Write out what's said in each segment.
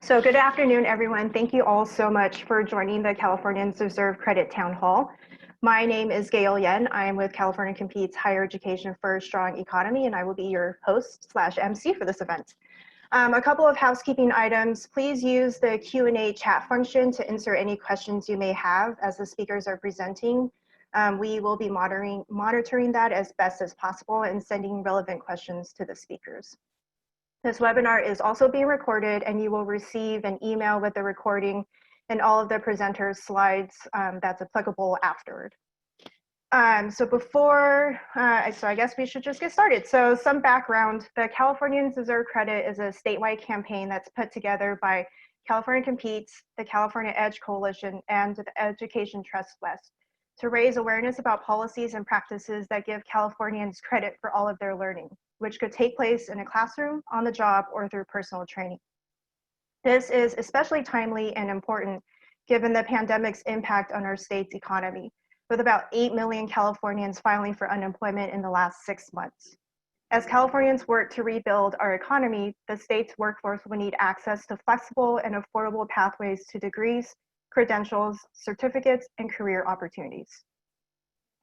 So good afternoon, everyone. Thank you all so much for joining the Californians Deserve Credit Town Hall. My name is Gail Yen. I am with California Competes Higher Education for a Strong Economy, and I will be your host/MC for this event. A couple of housekeeping items. Please use the Q&A chat function to insert any questions you may have as the speakers are presenting. We will be monitoring that as best as possible and sending relevant questions to the speakers. This webinar is also being recorded, and you will receive an email with the recording and all of the presenters' slides that's applicable afterward. So I guess we should just get started. So some background: the Californians Deserve Credit is a statewide campaign that's put together by California Competes, the California EDGE Coalition, and the Education Trust West to raise awareness about policies and practices that give Californians credit for all of their learning, which could take place in a classroom, on the job, or through personal training. This is especially timely and important given the pandemic's impact on our state's economy, with about 8 million Californians filing for unemployment in the last 6 months. As Californians work to rebuild our economy, the state's workforce will need access to flexible and affordable pathways to degrees, credentials, certificates, and career opportunities.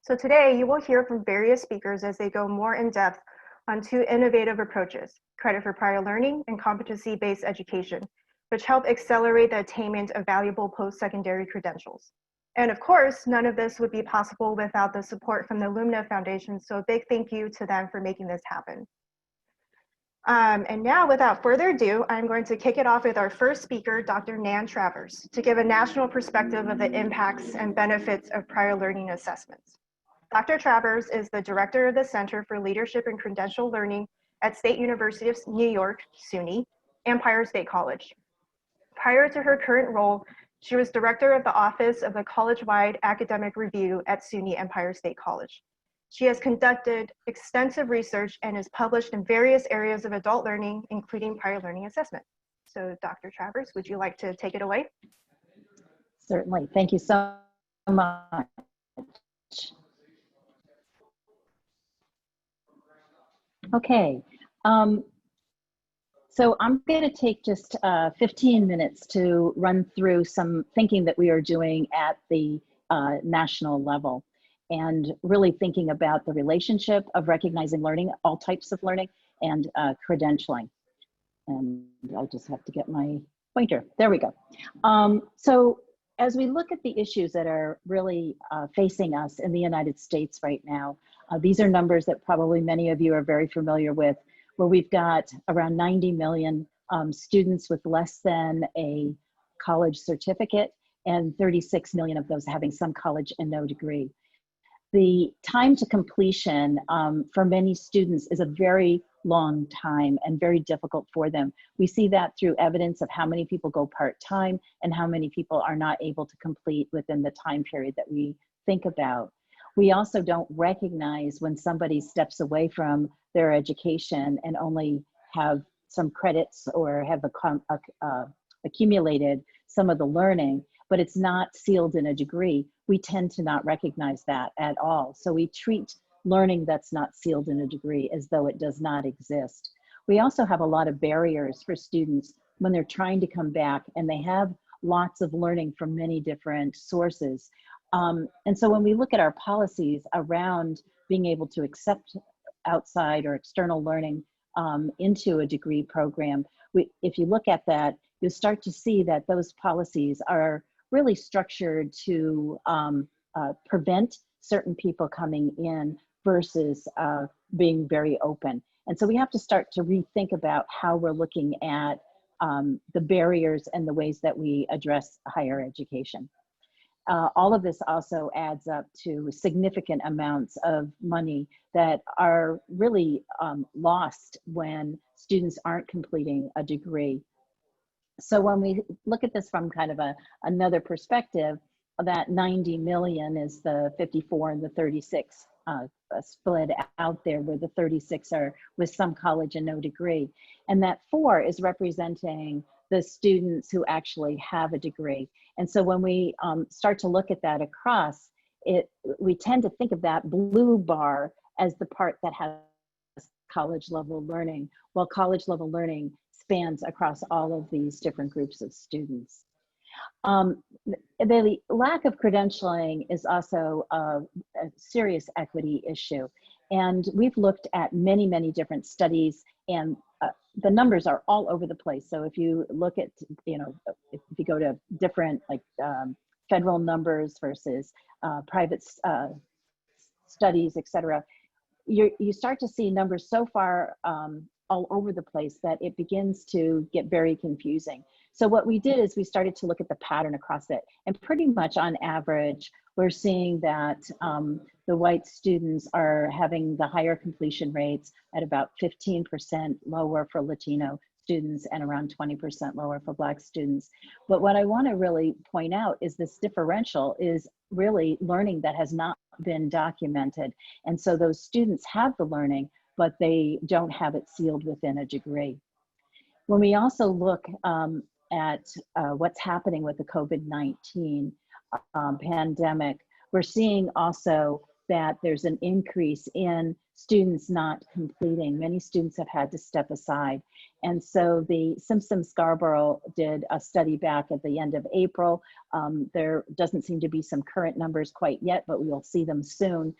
So today you will hear from various speakers as they go more in depth on two innovative approaches: credit for prior learning and competency-based education, which help accelerate the attainment of valuable post-secondary credentials. And of course, none of this would be possible without the support from the Lumina Foundation, so a big thank you to them for making this happen. And now, without further ado, I'm going to kick it off with our first speaker, Dr. Nan Travers, to give a national perspective of the impacts and benefits of prior learning assessments. Dr. Travers is the director of the Center for Leadership and Credential Learning at State University of New York, SUNY, Empire State College. Prior to her current role, she was director of the Office of the College-Wide Academic Review at SUNY Empire State College. She has conducted extensive research and is published in various areas of adult learning, including prior learning assessment. So Dr. Travers, would you like to take it away? Certainly, thank you so much. Okay, so I'm going to take just 15 minutes to run through some thinking that we are doing at the national level, and really thinking about the relationship of recognizing learning, all types of learning, and credentialing. And I just have to get my pointer. There we go. So as we look at the issues that are really facing us in the United States right now, these are numbers that probably many of you are very familiar with, where we've got around 90 million students with less than a college certificate, and 36 million of those having some college and no degree. The time to completion for many students is a very long time and very difficult for them. We see that through evidence of how many people go part-time and how many people are not able to complete within the time period that we think about. We also don't recognize when somebody steps away from their education and only have some credits or have accumulated some of the learning, but it's not sealed in a degree. We tend to not recognize that at all. So we treat learning that's not sealed in a degree as though it does not exist. We also have a lot of barriers for students when they're trying to come back, and they have lots of learning from many different sources. And so when we look at our policies around being able to accept outside or external learning into a degree program, if you look at that, you'll start to see that those policies are really structured to prevent certain people coming in versus being very open. And so we have to start to rethink about how we're looking at the barriers and the ways that we address higher education. All of this also adds up to significant amounts of money that are really lost when students aren't completing a degree. So when we look at this from kind of another perspective, that 90 million is the 54 and the 36 split out there, where the 36 are with some college and no degree. And that 4 is representing the students who actually have a degree. And so when we start to look at that across, we tend to think of that blue bar as the part that has college level learning, while college level learning spans across all of these different groups of students. The lack of credentialing is also a serious equity issue. And we've looked at many, many different studies, and the numbers are all over the place. So if you look at, if you go to different federal numbers versus private studies, et cetera, you start to see numbers so far all over the place that it begins to get very confusing. So what we did is we started to look at the pattern across it, and pretty much on average, we're seeing that the white students are having the higher completion rates at about 15% lower for Latino students and around 20% lower for Black students. But what I want to really point out is this differential is really learning that has not been documented. And so those students have the learning, but they don't have it sealed within a degree. When we also look at what's happening with the COVID-19 pandemic, we're seeing also that there's an increase in students not completing. Many students have had to step aside. And so the Simpson-Scarborough did a study back at the end of April. There doesn't seem to be some current numbers quite yet, but we will see them soon,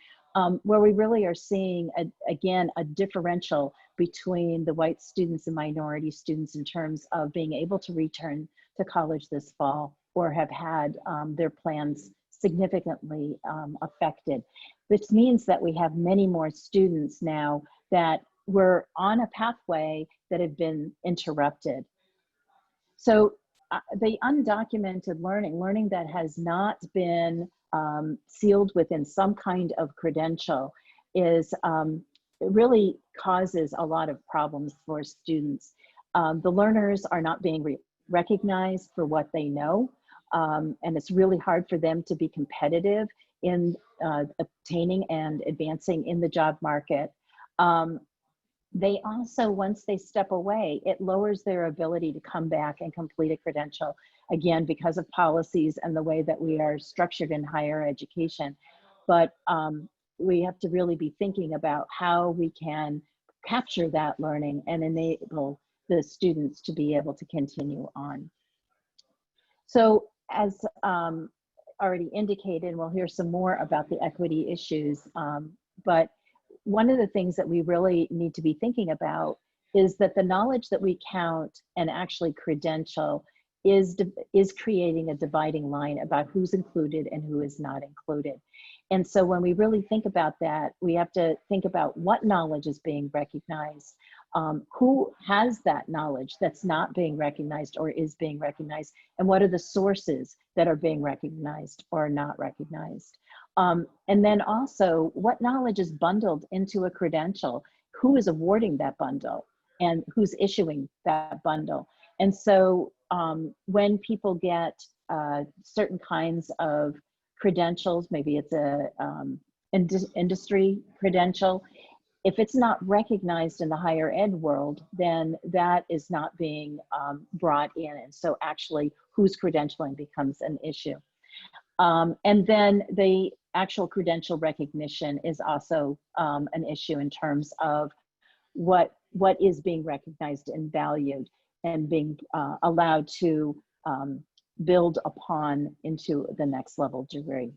where we really are seeing, again, a differential between the white students and minority students in terms of being able to return to college this fall or have had their plans significantly affected. This means that we have many more students now that were on a pathway that have been interrupted. So the undocumented learning that has not been sealed within some kind of credential is it really causes a lot of problems for students. The learners are not being recognized for what they know. And it's really hard for them to be competitive in obtaining and advancing in the job market. They also, once they step away, it lowers their ability to come back and complete a credential, again, because of policies and the way that we are structured in higher education. But we have to really be thinking about how we can capture that learning and enable the students to be able to continue on. So as already indicated, and we'll hear some more about the equity issues, but one of the things that we really need to be thinking about is that the knowledge that we count and actually credential is creating a dividing line about who's included and who is not included. And so when we really think about that, we have to think about what knowledge is being recognized, who has that knowledge that's not being recognized or is being recognized, and what are the sources that are being recognized or not recognized. And then also, what knowledge is bundled into a credential, who is awarding that bundle, and who's issuing that bundle. And so when people get certain kinds of credentials, maybe it's a industry credential, if it's not recognized in the higher ed world, then that is not being brought in. And so actually who's credentialing becomes an issue. And then the actual credential recognition is also an issue in terms of what is being recognized and valued and being allowed to build upon into the next level degree.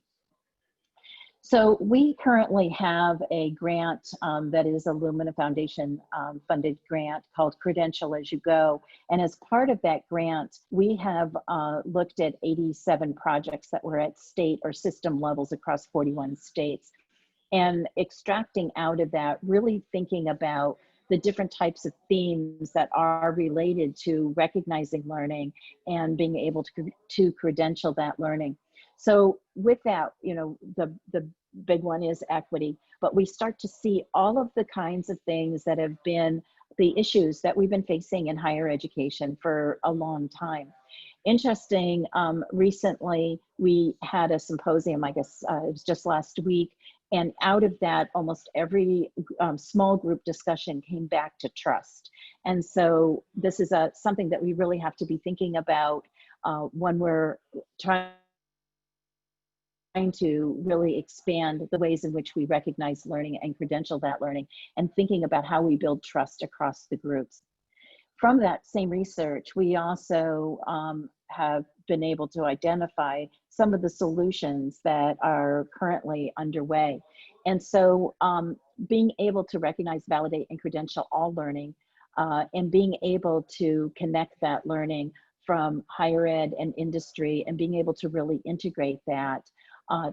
So we currently have a grant that is a Lumina Foundation funded grant called Credential as You Go. And as part of that grant, we have looked at 87 projects that were at state or system levels across 41 states. And extracting out of that, really thinking about the different types of themes that are related to recognizing learning and being able to credential that learning. So with that, you know, the big one is equity, but we start to see all of the kinds of things that have been the issues that we've been facing in higher education for a long time. Interesting, recently we had a symposium, I guess it was just last week, and out of that, almost every small group discussion came back to trust. And so this is something that we really have to be thinking about when we're trying to really expand the ways in which we recognize learning and credential that learning, and thinking about how we build trust across the groups. From that same research, we also have been able to identify some of the solutions that are currently underway. And so being able to recognize, validate, and credential all learning, and being able to connect that learning from higher ed and industry, and being able to really integrate that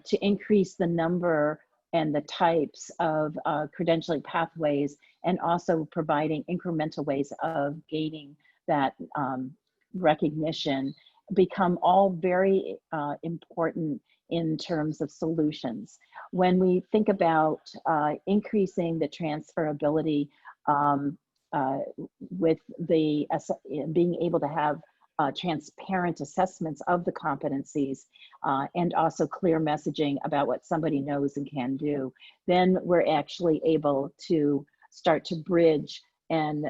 to increase the number and the types of credentialing pathways, and also providing incremental ways of gaining that recognition, become all very important in terms of solutions. When we think about increasing the transferability with the being able to have transparent assessments of the competencies and also clear messaging about what somebody knows and can do, then we're actually able to start to bridge and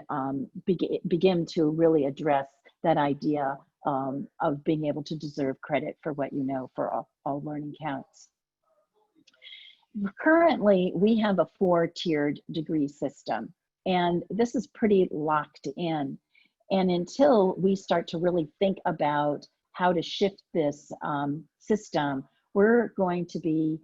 begin to really address that idea of being able to deserve credit for what you know, for all learning counts. Currently, we have a 4-tiered degree system, and this is pretty locked in. And until we start to really think about how to shift this system, we're going to be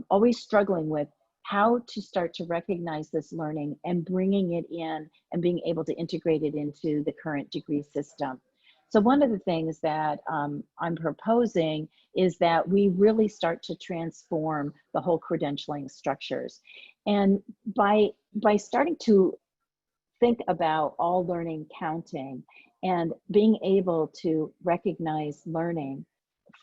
always struggling with how to start to recognize this learning and bringing it in and being able to integrate it into the current degree system. So one of the things that I'm proposing is that we really start to transform the whole credentialing structures. And by starting to think about all learning counting and being able to recognize learning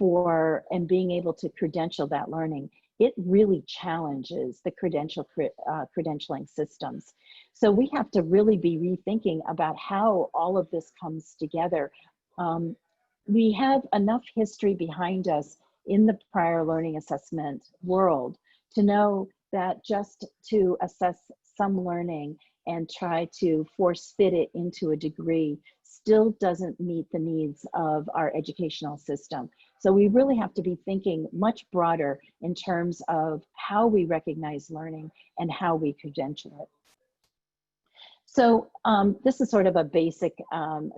and being able to credential that learning, it really challenges the credentialing systems. So we have to really be rethinking about how all of this comes together. We have enough history behind us in the prior learning assessment world to know that just to assess some learning and try to force fit it into a degree still doesn't meet the needs of our educational system. So we really have to be thinking much broader in terms of how we recognize learning and how we credential it. So this is sort of a basic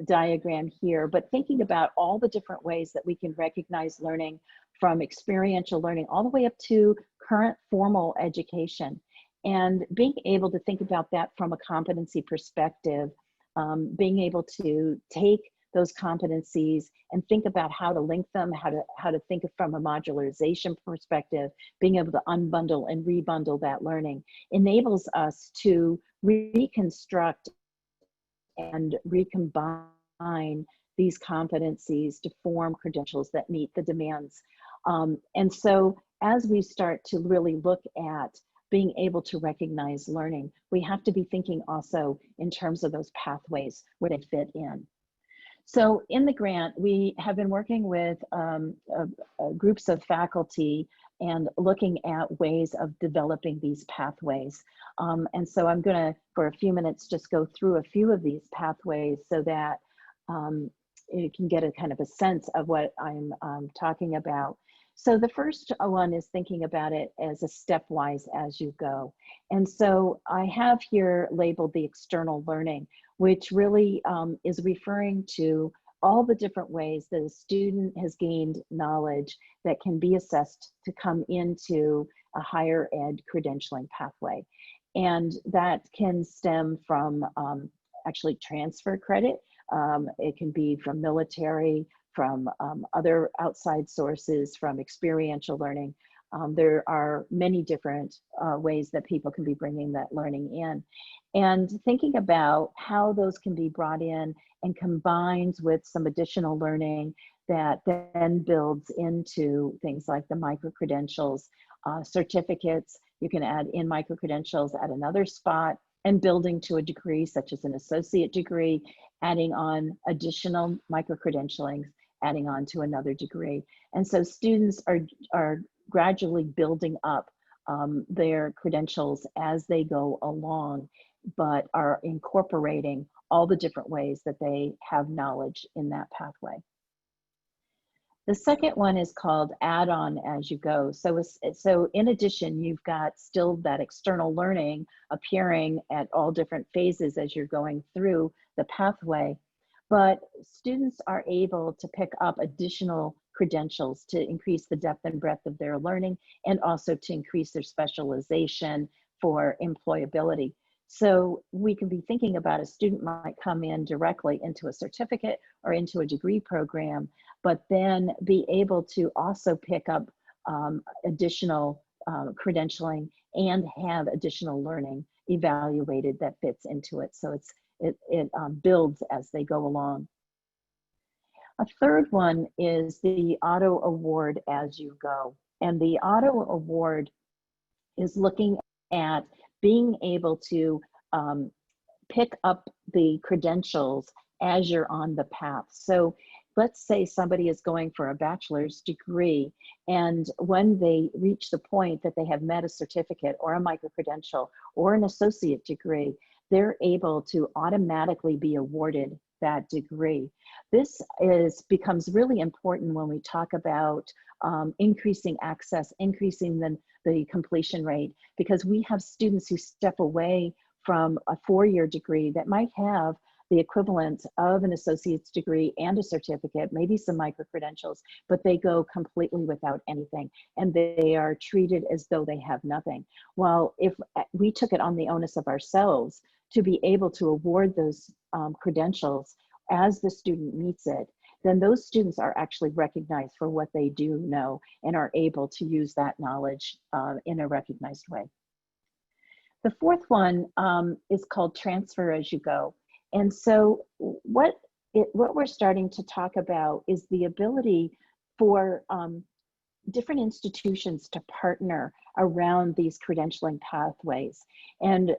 diagram here, but thinking about all the different ways that we can recognize learning, from experiential learning all the way up to current formal education. And being able to think about that from a competency perspective, being able to take those competencies and think about how to link them, how to think from a modularization perspective, being able to unbundle and rebundle that learning enables us to reconstruct and recombine these competencies to form credentials that meet the demands. And so as we start to really look at being able to recognize learning, we have to be thinking also in terms of those pathways where they fit in. So in the grant, we have been working with groups of faculty and looking at ways of developing these pathways. And so I'm gonna, for a few minutes, just go through a few of these pathways so that you can get a kind of a sense of what I'm talking about. So the first one is thinking about it as a stepwise as you go. And so I have here labeled the external learning, which really is referring to all the different ways that a student has gained knowledge that can be assessed to come into a higher ed credentialing pathway. And that can stem from actually transfer credit. It can be from military, from other outside sources, from experiential learning. There are many different ways that people can be bringing that learning in. And thinking about how those can be brought in and combined with some additional learning that then builds into things like the micro-credentials, certificates. You can add in micro-credentials at another spot, and building to a degree such as an associate degree, adding on additional micro-credentialings, adding on to another degree. And so students are gradually building up their credentials as they go along, but are incorporating all the different ways that they have knowledge in that pathway. The second one is called add-on as you go. So in addition, you've got still that external learning appearing at all different phases as you're going through the pathway, but students are able to pick up additional credentials to increase the depth and breadth of their learning and also to increase their specialization for employability. So we can be thinking about a student might come in directly into a certificate or into a degree program, but then be able to also pick up additional credentialing and have additional learning evaluated that fits into it. So it builds as they go along. A third one is the auto award as you go. And the auto award is looking at being able to pick up the credentials as you're on the path. So let's say somebody is going for a bachelor's degree, and when they reach the point that they have met a certificate or a micro-credential or an associate degree, they're able to automatically be awarded that degree. This becomes really important when we talk about increasing access, increasing the completion rate, because we have students who step away from a four-year degree that might have the equivalent of an associate's degree and a certificate, maybe some micro-credentials, but they go completely without anything, and they are treated as though they have nothing. Well, if we took it on the onus of ourselves to be able to award those credentials as the student meets it, then those students are actually recognized for what they do know and are able to use that knowledge in a recognized way. The fourth one is called transfer as you go. And so what we're starting to talk about is the ability for different institutions to partner around these credentialing pathways. And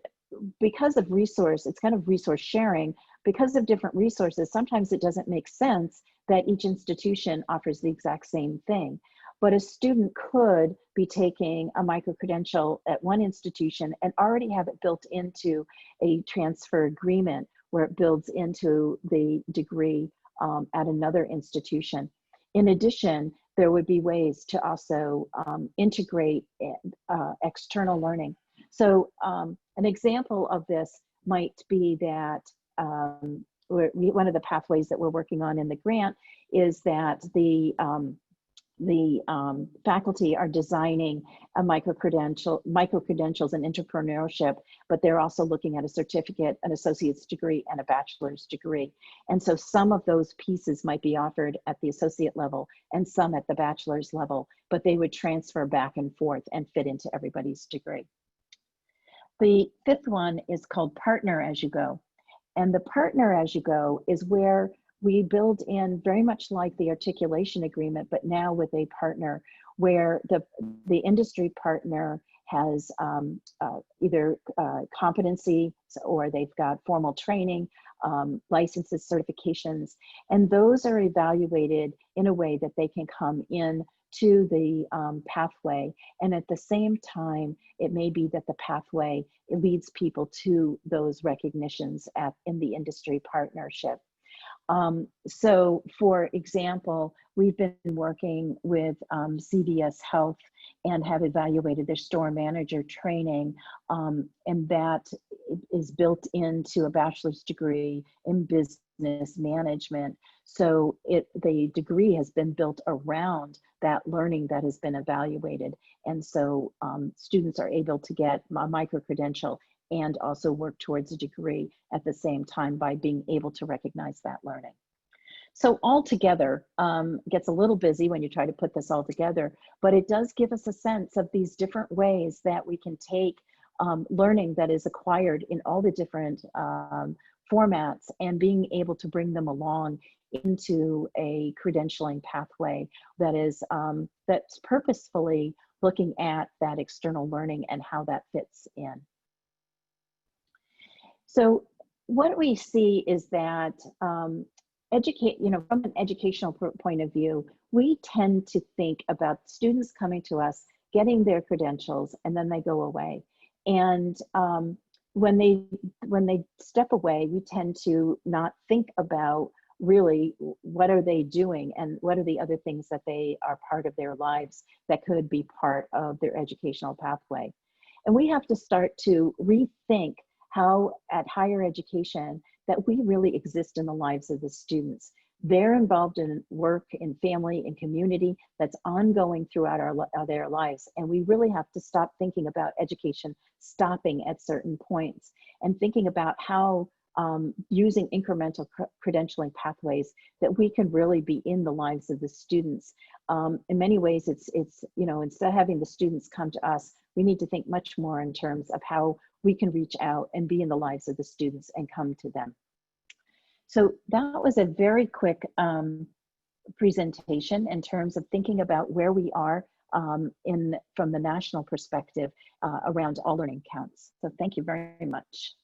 because of it's kind of resource sharing, because of different resources, sometimes it doesn't make sense that each institution offers the exact same thing. But a student could be taking a micro-credential at one institution and already have it built into a transfer agreement where it builds into the degree at another institution. In addition, there would be ways to also integrate external learning. So an example of this might be that one of the pathways that we're working on in the grant is that the faculty are designing a micro-credentials and entrepreneurship, but they're also looking at a certificate, an associate's degree, and a bachelor's degree. And so some of those pieces might be offered at the associate level and some at the bachelor's level, but they would transfer back and forth and fit into everybody's degree. The fifth one is called partner as you go. And the partner as you go is where we build in, very much like the articulation agreement, but now with a partner where the industry partner has either competency or they've got formal training, licenses, certifications, and those are evaluated in a way that they can come in to the pathway. And at the same time, it may be that the pathway, it leads people to those recognitions in the industry partnership. So for example, we've been working with CVS Health and have evaluated their store manager training, and that is built into a bachelor's degree in business management. So the degree has been built around that learning that has been evaluated. And so students are able to get a micro-credential and also work towards a degree at the same time by being able to recognize that learning. So altogether, gets a little busy when you try to put this all together, but it does give us a sense of these different ways that we can take learning that is acquired in all the different formats and being able to bring them along into a credentialing pathway that is that's purposefully looking at that external learning and how that fits in. So what we see is that from an educational point of view, we tend to think about students coming to us, getting their credentials, and then they go away. And when they step away, we tend to not think about really what are they doing and what are the other things that they are part of their lives that could be part of their educational pathway. And we have to start to rethink how at higher education that we really exist in the lives of the students. They're involved in work, in family, in community that's ongoing throughout their lives. And we really have to stop thinking about education stopping at certain points and thinking about how using incremental credentialing pathways that we can really be in the lives of the students. In many ways, it's instead of having the students come to us, we need to think much more in terms of how we can reach out and be in the lives of the students and come to them. So that was a very quick presentation in terms of thinking about where we are from the national perspective around all learning counts. So thank you very much.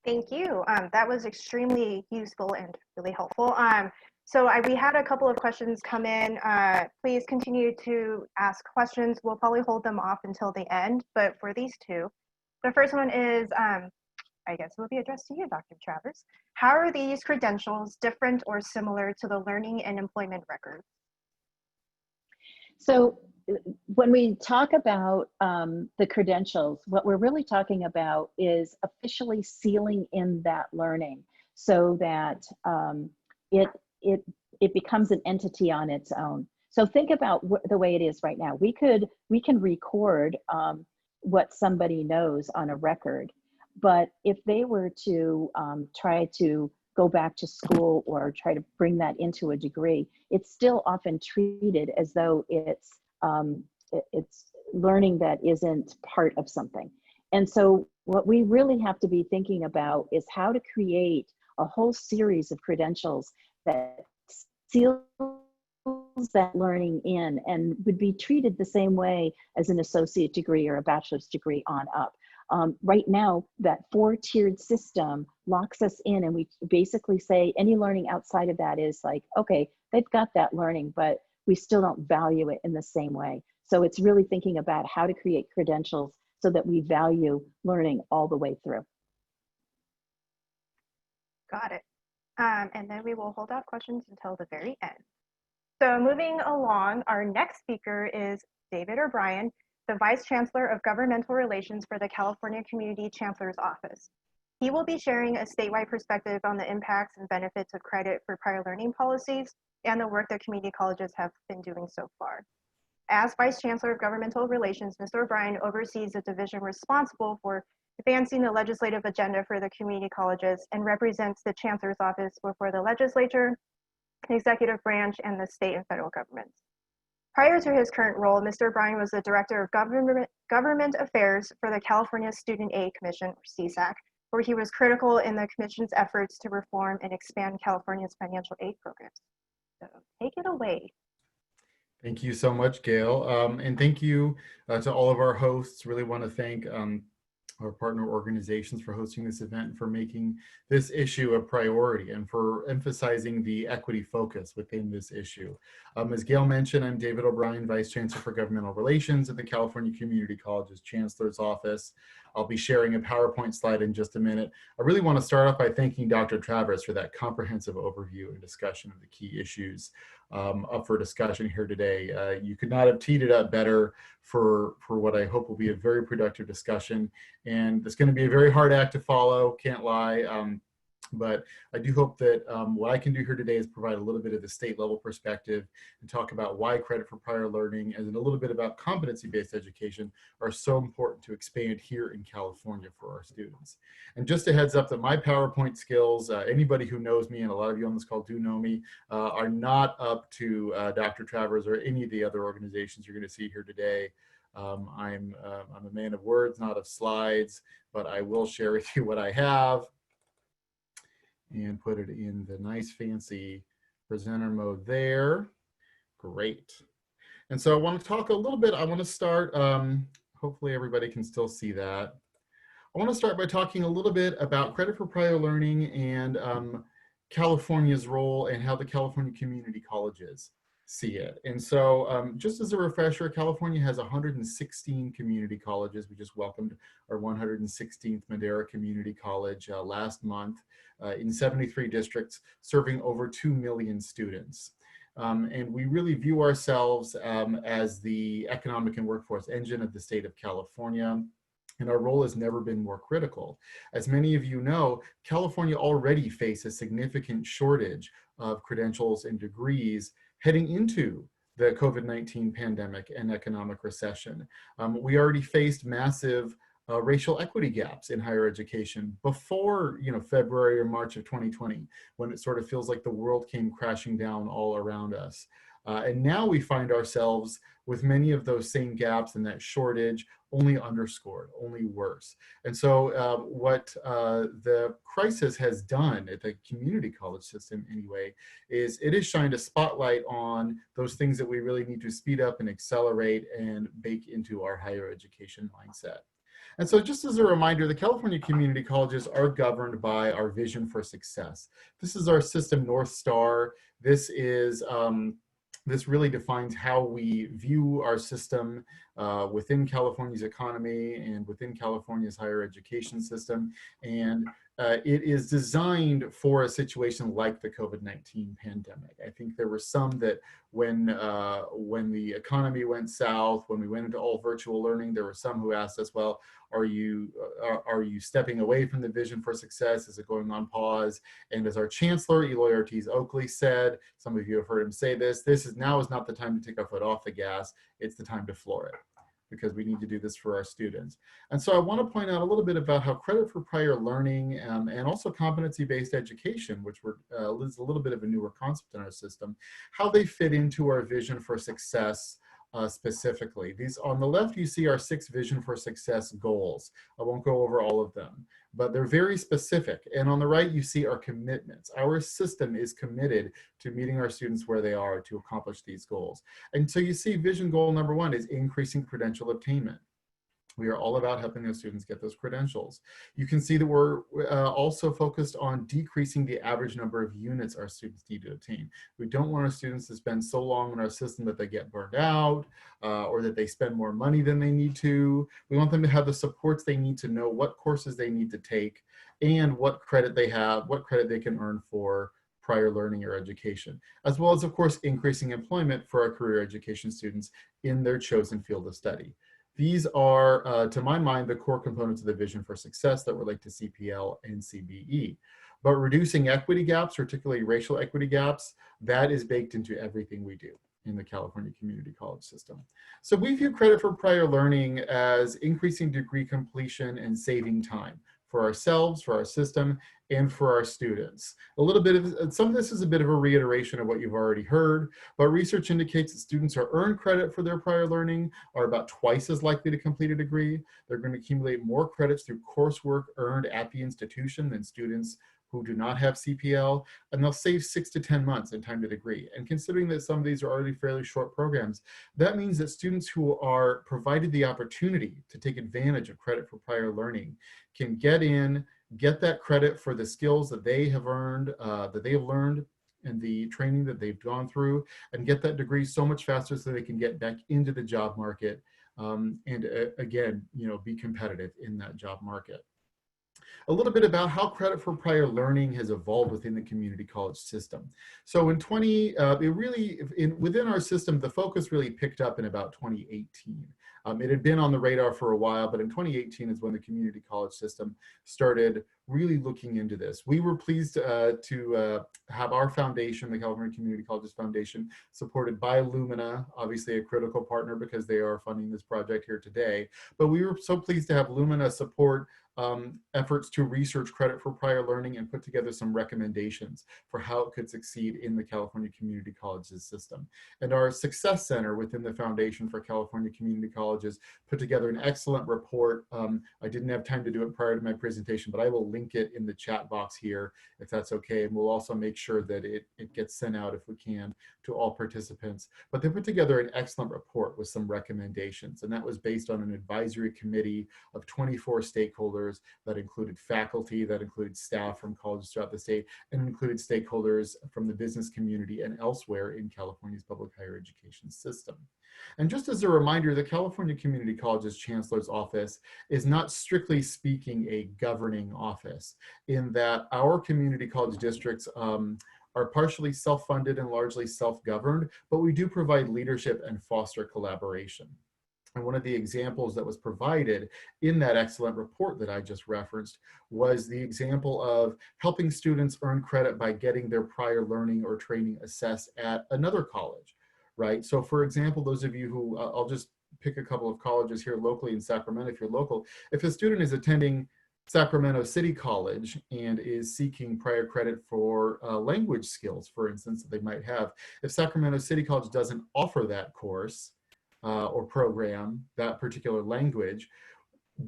Thank you. That was extremely useful and really helpful. We had a couple of questions come in. Please continue to ask questions. We'll probably hold them off until the end, but for these two, the first one is, I guess it will be addressed to you, Dr. Travers. How are these credentials different or similar to the learning and employment records? So when we talk about the credentials, what we're really talking about is officially sealing in that learning so that it becomes an entity on its own. So think about the way it is right now. We can record what somebody knows on a record, but if they were to try to go back to school or try to bring that into a degree, it's still often treated as though it's learning that isn't part of something. And so what we really have to be thinking about is how to create a whole series of credentials that seals that learning in and would be treated the same way as an associate degree or a bachelor's degree on up. Right now, that 4-tiered system locks us in, and we basically say any learning outside of that is like, okay, they've got that learning, but we still don't value it in the same way. So it's really thinking about how to create credentials so that we value learning all the way through. Got it. And then we will hold off questions until the very end. So moving along, our next speaker is David O'Brien, the Vice Chancellor of Governmental Relations for the California Community Chancellor's Office. He will be sharing a statewide perspective on the impacts and benefits of credit for prior learning policies and the work that community colleges have been doing so far. As Vice Chancellor of Governmental Relations, Mr. O'Brien oversees the division responsible for advancing the legislative agenda for the community colleges and represents the Chancellor's Office before the legislature, the executive branch, and the state and federal governments. Prior to his current role, Mr. O'Brien was the Director of Government Affairs for the California Student Aid Commission, or CSAC, where he was critical in the Commission's efforts to reform and expand California's financial aid programs. So take it away. Thank you so much, Gail. And thank you to all of our hosts. Really want to thank our partner organizations for hosting this event and for making this issue a priority and for emphasizing the equity focus within this issue. As Gail mentioned, I'm David O'Brien, Vice Chancellor for Governmental Relations at the California Community College's Chancellor's Office. I'll be sharing a PowerPoint slide in just a minute. I really want to start off by thanking Dr. Travers for that comprehensive overview and discussion of the key issues up for discussion here today. You could not have teed it up better for what I hope will be a very productive discussion. And it's going to be a very hard act to follow, can't lie. But I do hope that what I can do here today is provide a little bit of the state level perspective and talk about why credit for prior learning and a little bit about competency-based education are so important to expand here in California for our students. And just a heads up that my PowerPoint skills, anybody who knows me, and a lot of you on this call do know me, are not up to Dr. Travers or any of the other organizations you're going to see here today. I'm a man of words, not of slides, but I will share with you what I have and put it in the nice fancy presenter mode there. Great. And so I want to talk a little bit, I want to start, hopefully everybody can still see that. I want to start by talking a little bit about credit for prior learning and California's role and how the California community colleges see it. And so just as a refresher, California has 116 community colleges. We just welcomed our 116th Madera Community College last month in 73 districts, serving over 2 million students. And we really view ourselves as the economic and workforce engine of the state of California. And our role has never been more critical. As many of you know, California already faces a significant shortage of credentials and degrees heading into the COVID-19 pandemic and economic recession. We already faced massive racial equity gaps in higher education before, February or March of 2020, when it sort of feels like the world came crashing down all around us. And now we find ourselves with many of those same gaps and that shortage only underscored, only worse. And so what the crisis has done at the community college system anyway, is it has shined a spotlight on those things that we really need to speed up and accelerate and bake into our higher education mindset. And so just as a reminder, the California community colleges are governed by our vision for success. This is our system North Star. This is this really defines how we view our system within California's economy and within California's higher education system. And it is designed for a situation like the COVID-19 pandemic. I think there were some that when the economy went south, when we went into all virtual learning, there were some who asked us, well, are you stepping away from the vision for success? Is it going on pause? And as our chancellor, Eloy Ortiz Oakley, said, some of you have heard him say this, now is not the time to take our foot off the gas, it's the time to floor it, because we need to do this for our students. And so I want to point out a little bit about how credit for prior learning and also competency-based education, which is a little bit of a newer concept in our system, how they fit into our vision for success specifically. These on the left, you see our 6 vision for success goals. I won't go over all of them, but they're very specific. And on the right, you see our commitments. Our system is committed to meeting our students where they are to accomplish these goals. And so you see vision goal number 1 is increasing credential attainment. We are all about helping those students get those credentials. You can see that we're also focused on decreasing the average number of units our students need to attain. We don't want our students to spend so long in our system that they get burned out or that they spend more money than they need to. We want them to have the supports they need to know what courses they need to take and what credit they have, what credit they can earn for prior learning or education, as well as, of course, increasing employment for our career education students in their chosen field of study. These are, to my mind, the core components of the vision for success that relate to CPL and CBE. But reducing equity gaps, particularly racial equity gaps, that is baked into everything we do in the California community college system. So we view credit for prior learning as increasing degree completion and saving time for ourselves, for our system, and for our students. A little bit of, some of this is a bit of a reiteration of what you've already heard, but research indicates that students who earn credit for their prior learning are about twice as likely to complete a degree. They're going to accumulate more credits through coursework earned at the institution than students who do not have CPL, and they'll save 6 to 10 months in time to degree. And considering that some of these are already fairly short programs, that means that students who are provided the opportunity to take advantage of credit for prior learning can get in, get that credit for the skills that they have earned, that they have learned and the training that they've gone through, and get that degree so much faster so they can get back into the job market and again, be competitive in that job market. A little bit about how credit for prior learning has evolved within the community college system. So in within our system, the focus really picked up in about 2018. It had been on the radar for a while, but in 2018 is when the community college system started really looking into this. We were pleased to have our foundation, the California Community Colleges Foundation, supported by Lumina, obviously a critical partner because they are funding this project here today. But we were so pleased to have Lumina support efforts to research credit for prior learning and put together some recommendations for how it could succeed in the California Community Colleges system. And our Success Center within the Foundation for California Community Colleges put together an excellent report. I didn't have time to do it prior to my presentation, but I will link it in the chat box here if that's okay. And we'll also make sure that it gets sent out if we can to all participants. But they put together an excellent report with some recommendations, and that was based on an advisory committee of 24 stakeholders that included faculty, that included staff from colleges throughout the state, and included stakeholders from the business community and elsewhere in California's public higher education system. And just as a reminder, the California Community Colleges Chancellor's Office is not strictly speaking a governing office, in that our community college districts are partially self-funded and largely self-governed, but we do provide leadership and foster collaboration. And one of the examples that was provided in that excellent report that I just referenced was the example of helping students earn credit by getting their prior learning or training assessed at another college, right? So for example, those of you who, I'll just pick a couple of colleges here locally in Sacramento, if you're local, if a student is attending Sacramento City College and is seeking prior credit for language skills, for instance, that they might have, if Sacramento City College doesn't offer that course, or program, that particular language,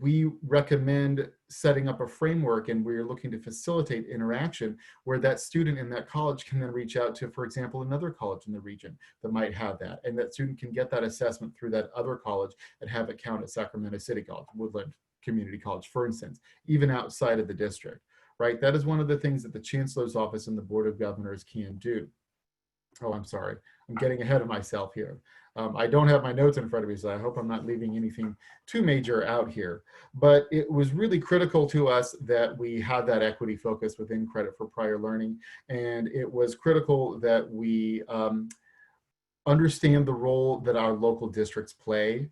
we recommend setting up a framework, and we're looking to facilitate interaction where that student in that college can then reach out to, for example, another college in the region that might have that. And that student can get that assessment through that other college and have it count at Sacramento City College, Woodland Community College, for instance, even outside of the district, right? That is one of the things that the Chancellor's Office and the Board of Governors can do. Oh, I'm sorry. I'm getting ahead of myself here. I don't have my notes in front of me, so I hope I'm not leaving anything too major out here. But it was really critical to us that we had that equity focus within credit for prior learning. And it was critical that we understand the role that our local districts play,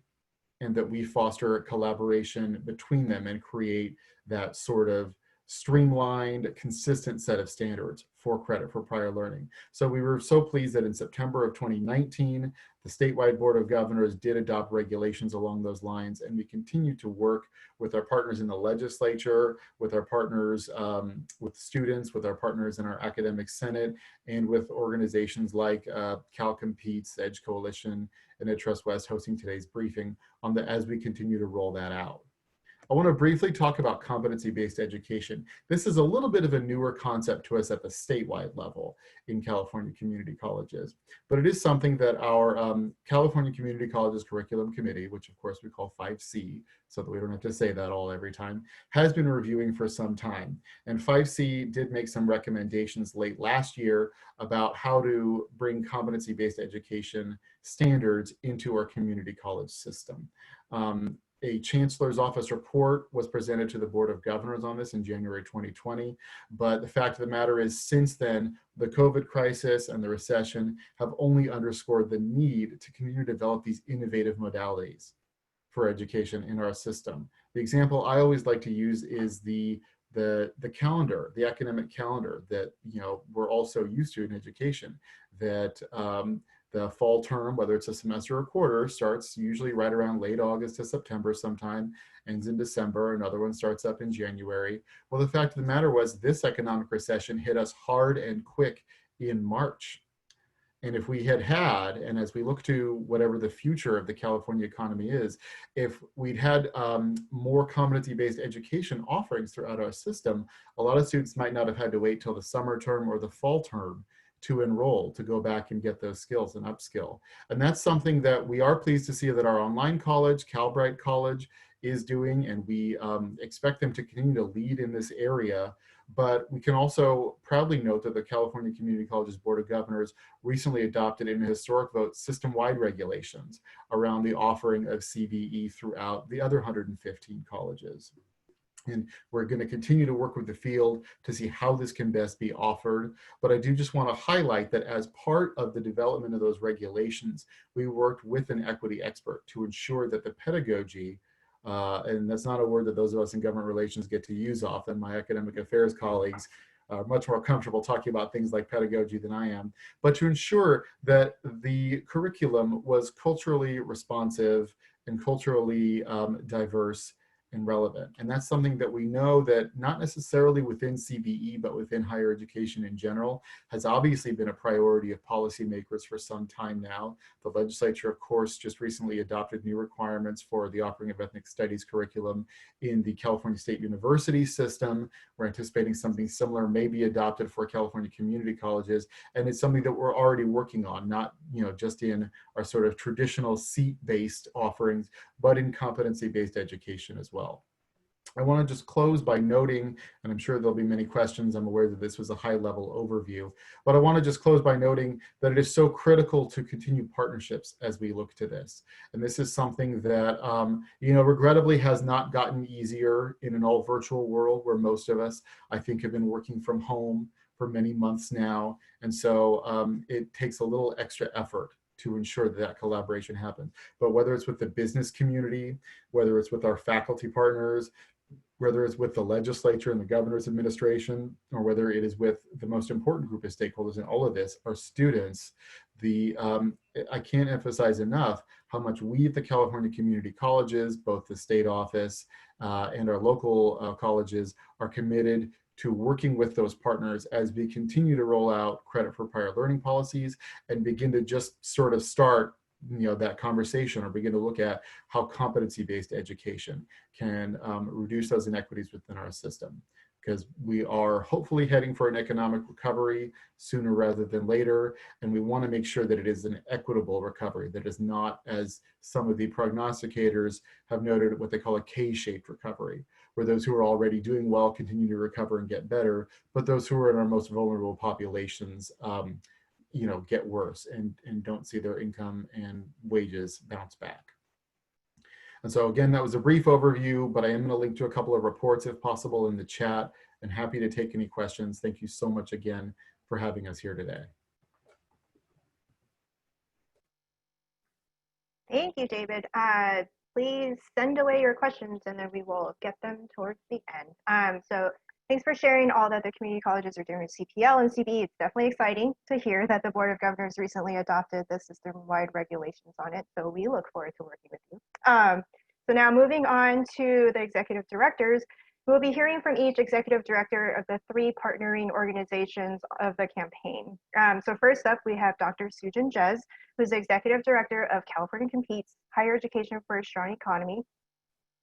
and that we foster collaboration between them and create that sort of streamlined, consistent set of standards for credit for prior learning. So we were so pleased that in September of 2019, the statewide Board of Governors did adopt regulations along those lines, and we continue to work with our partners in the legislature, with our partners, with students, with our partners in our academic senate, and with organizations like Cal Competes, Edge Coalition, and Trust West hosting today's briefing on as we continue to roll that out. I want to briefly talk about competency-based education. This is a little bit of a newer concept to us at the statewide level in California community colleges, but it is something that our California Community Colleges Curriculum Committee, which of course we call 5C, so that we don't have to say that all every time, has been reviewing for some time. And 5C did make some recommendations late last year about how to bring competency-based education standards into our community college system. A Chancellor's Office report was presented to the Board of Governors on this in January 2020. But the fact of the matter is, since then, the COVID crisis and the recession have only underscored the need to continue to develop these innovative modalities for education in our system. The example I always like to use is the calendar, the academic calendar that we're also used to in education, that the fall term, whether it's a semester or quarter, starts usually right around late August to September sometime, ends in December, another one starts up in January. Well, the fact of the matter was this economic recession hit us hard and quick in March. And if we had, and as we look to whatever the future of the California economy is, if we'd had more competency-based education offerings throughout our system, a lot of students might not have had to wait till the summer term or the fall term to enroll, to go back and get those skills and upskill. And that's something that we are pleased to see that our online college, Calbright College, is doing, and we expect them to continue to lead in this area. But we can also proudly note that the California Community Colleges Board of Governors recently adopted in a historic vote system-wide regulations around the offering of CBE throughout the other 115 colleges. And we're going to continue to work with the field to see how this can best be offered. But I do just want to highlight that as part of the development of those regulations, we worked with an equity expert to ensure that the pedagogy, and that's not a word that those of us in government relations get to use often. My academic affairs colleagues are much more comfortable talking about things like pedagogy than I am, but to ensure that the curriculum was culturally responsive and culturally diverse and relevant. And that's something that we know that not necessarily within CBE, but within higher education in general, has obviously been a priority of policymakers for some time now. The legislature, of course, just recently adopted new requirements for the offering of ethnic studies curriculum in the California State University system. We're anticipating something similar may be adopted for California community colleges. And it's something that we're already working on, not just in our sort of traditional seat-based offerings, but in competency-based education as well. I want to just close by noting, and I'm sure there'll be many questions, I'm aware that this was a high-level overview, but I want to just close by noting that it is so critical to continue partnerships as we look to this. And this is something that, regrettably has not gotten easier in an all-virtual world where most of us, I think, have been working from home for many months now. And so it takes a little extra effort to ensure that that collaboration happens. But whether it's with the business community, whether it's with our faculty partners, whether it's with the legislature and the governor's administration, or whether it is with the most important group of stakeholders in all of this, our students, I can't emphasize enough how much we at the California community colleges, both the state office and our local colleges, are committed to working with those partners as we continue to roll out credit for prior learning policies and begin to just sort of start that conversation, or begin to look at how competency-based education can reduce those inequities within our system. Because we are hopefully heading for an economic recovery sooner rather than later, and we want to make sure that it is an equitable recovery, that is not, as some of the prognosticators have noted, what they call a K-shaped recovery, where those who are already doing well continue to recover and get better, but those who are in our most vulnerable populations get worse and don't see their income and wages bounce back. And so again, that was a brief overview, but I am going to link to a couple of reports if possible in the chat, and happy to take any questions. Thank you so much again for having us here today. Thank you, David. Please send away your questions and then we will get them towards the end. So thanks for sharing all that the community colleges are doing with CPL and CBE. It's definitely exciting to hear that the Board of Governors recently adopted the system-wide regulations on it. So we look forward to working with you. So now moving on to the executive directors, we'll be hearing from each executive director of the 3 partnering organizations of the campaign. So first up, we have Dr. Sujan Jez, who's the executive director of California Competes, Higher Education for a Strong Economy.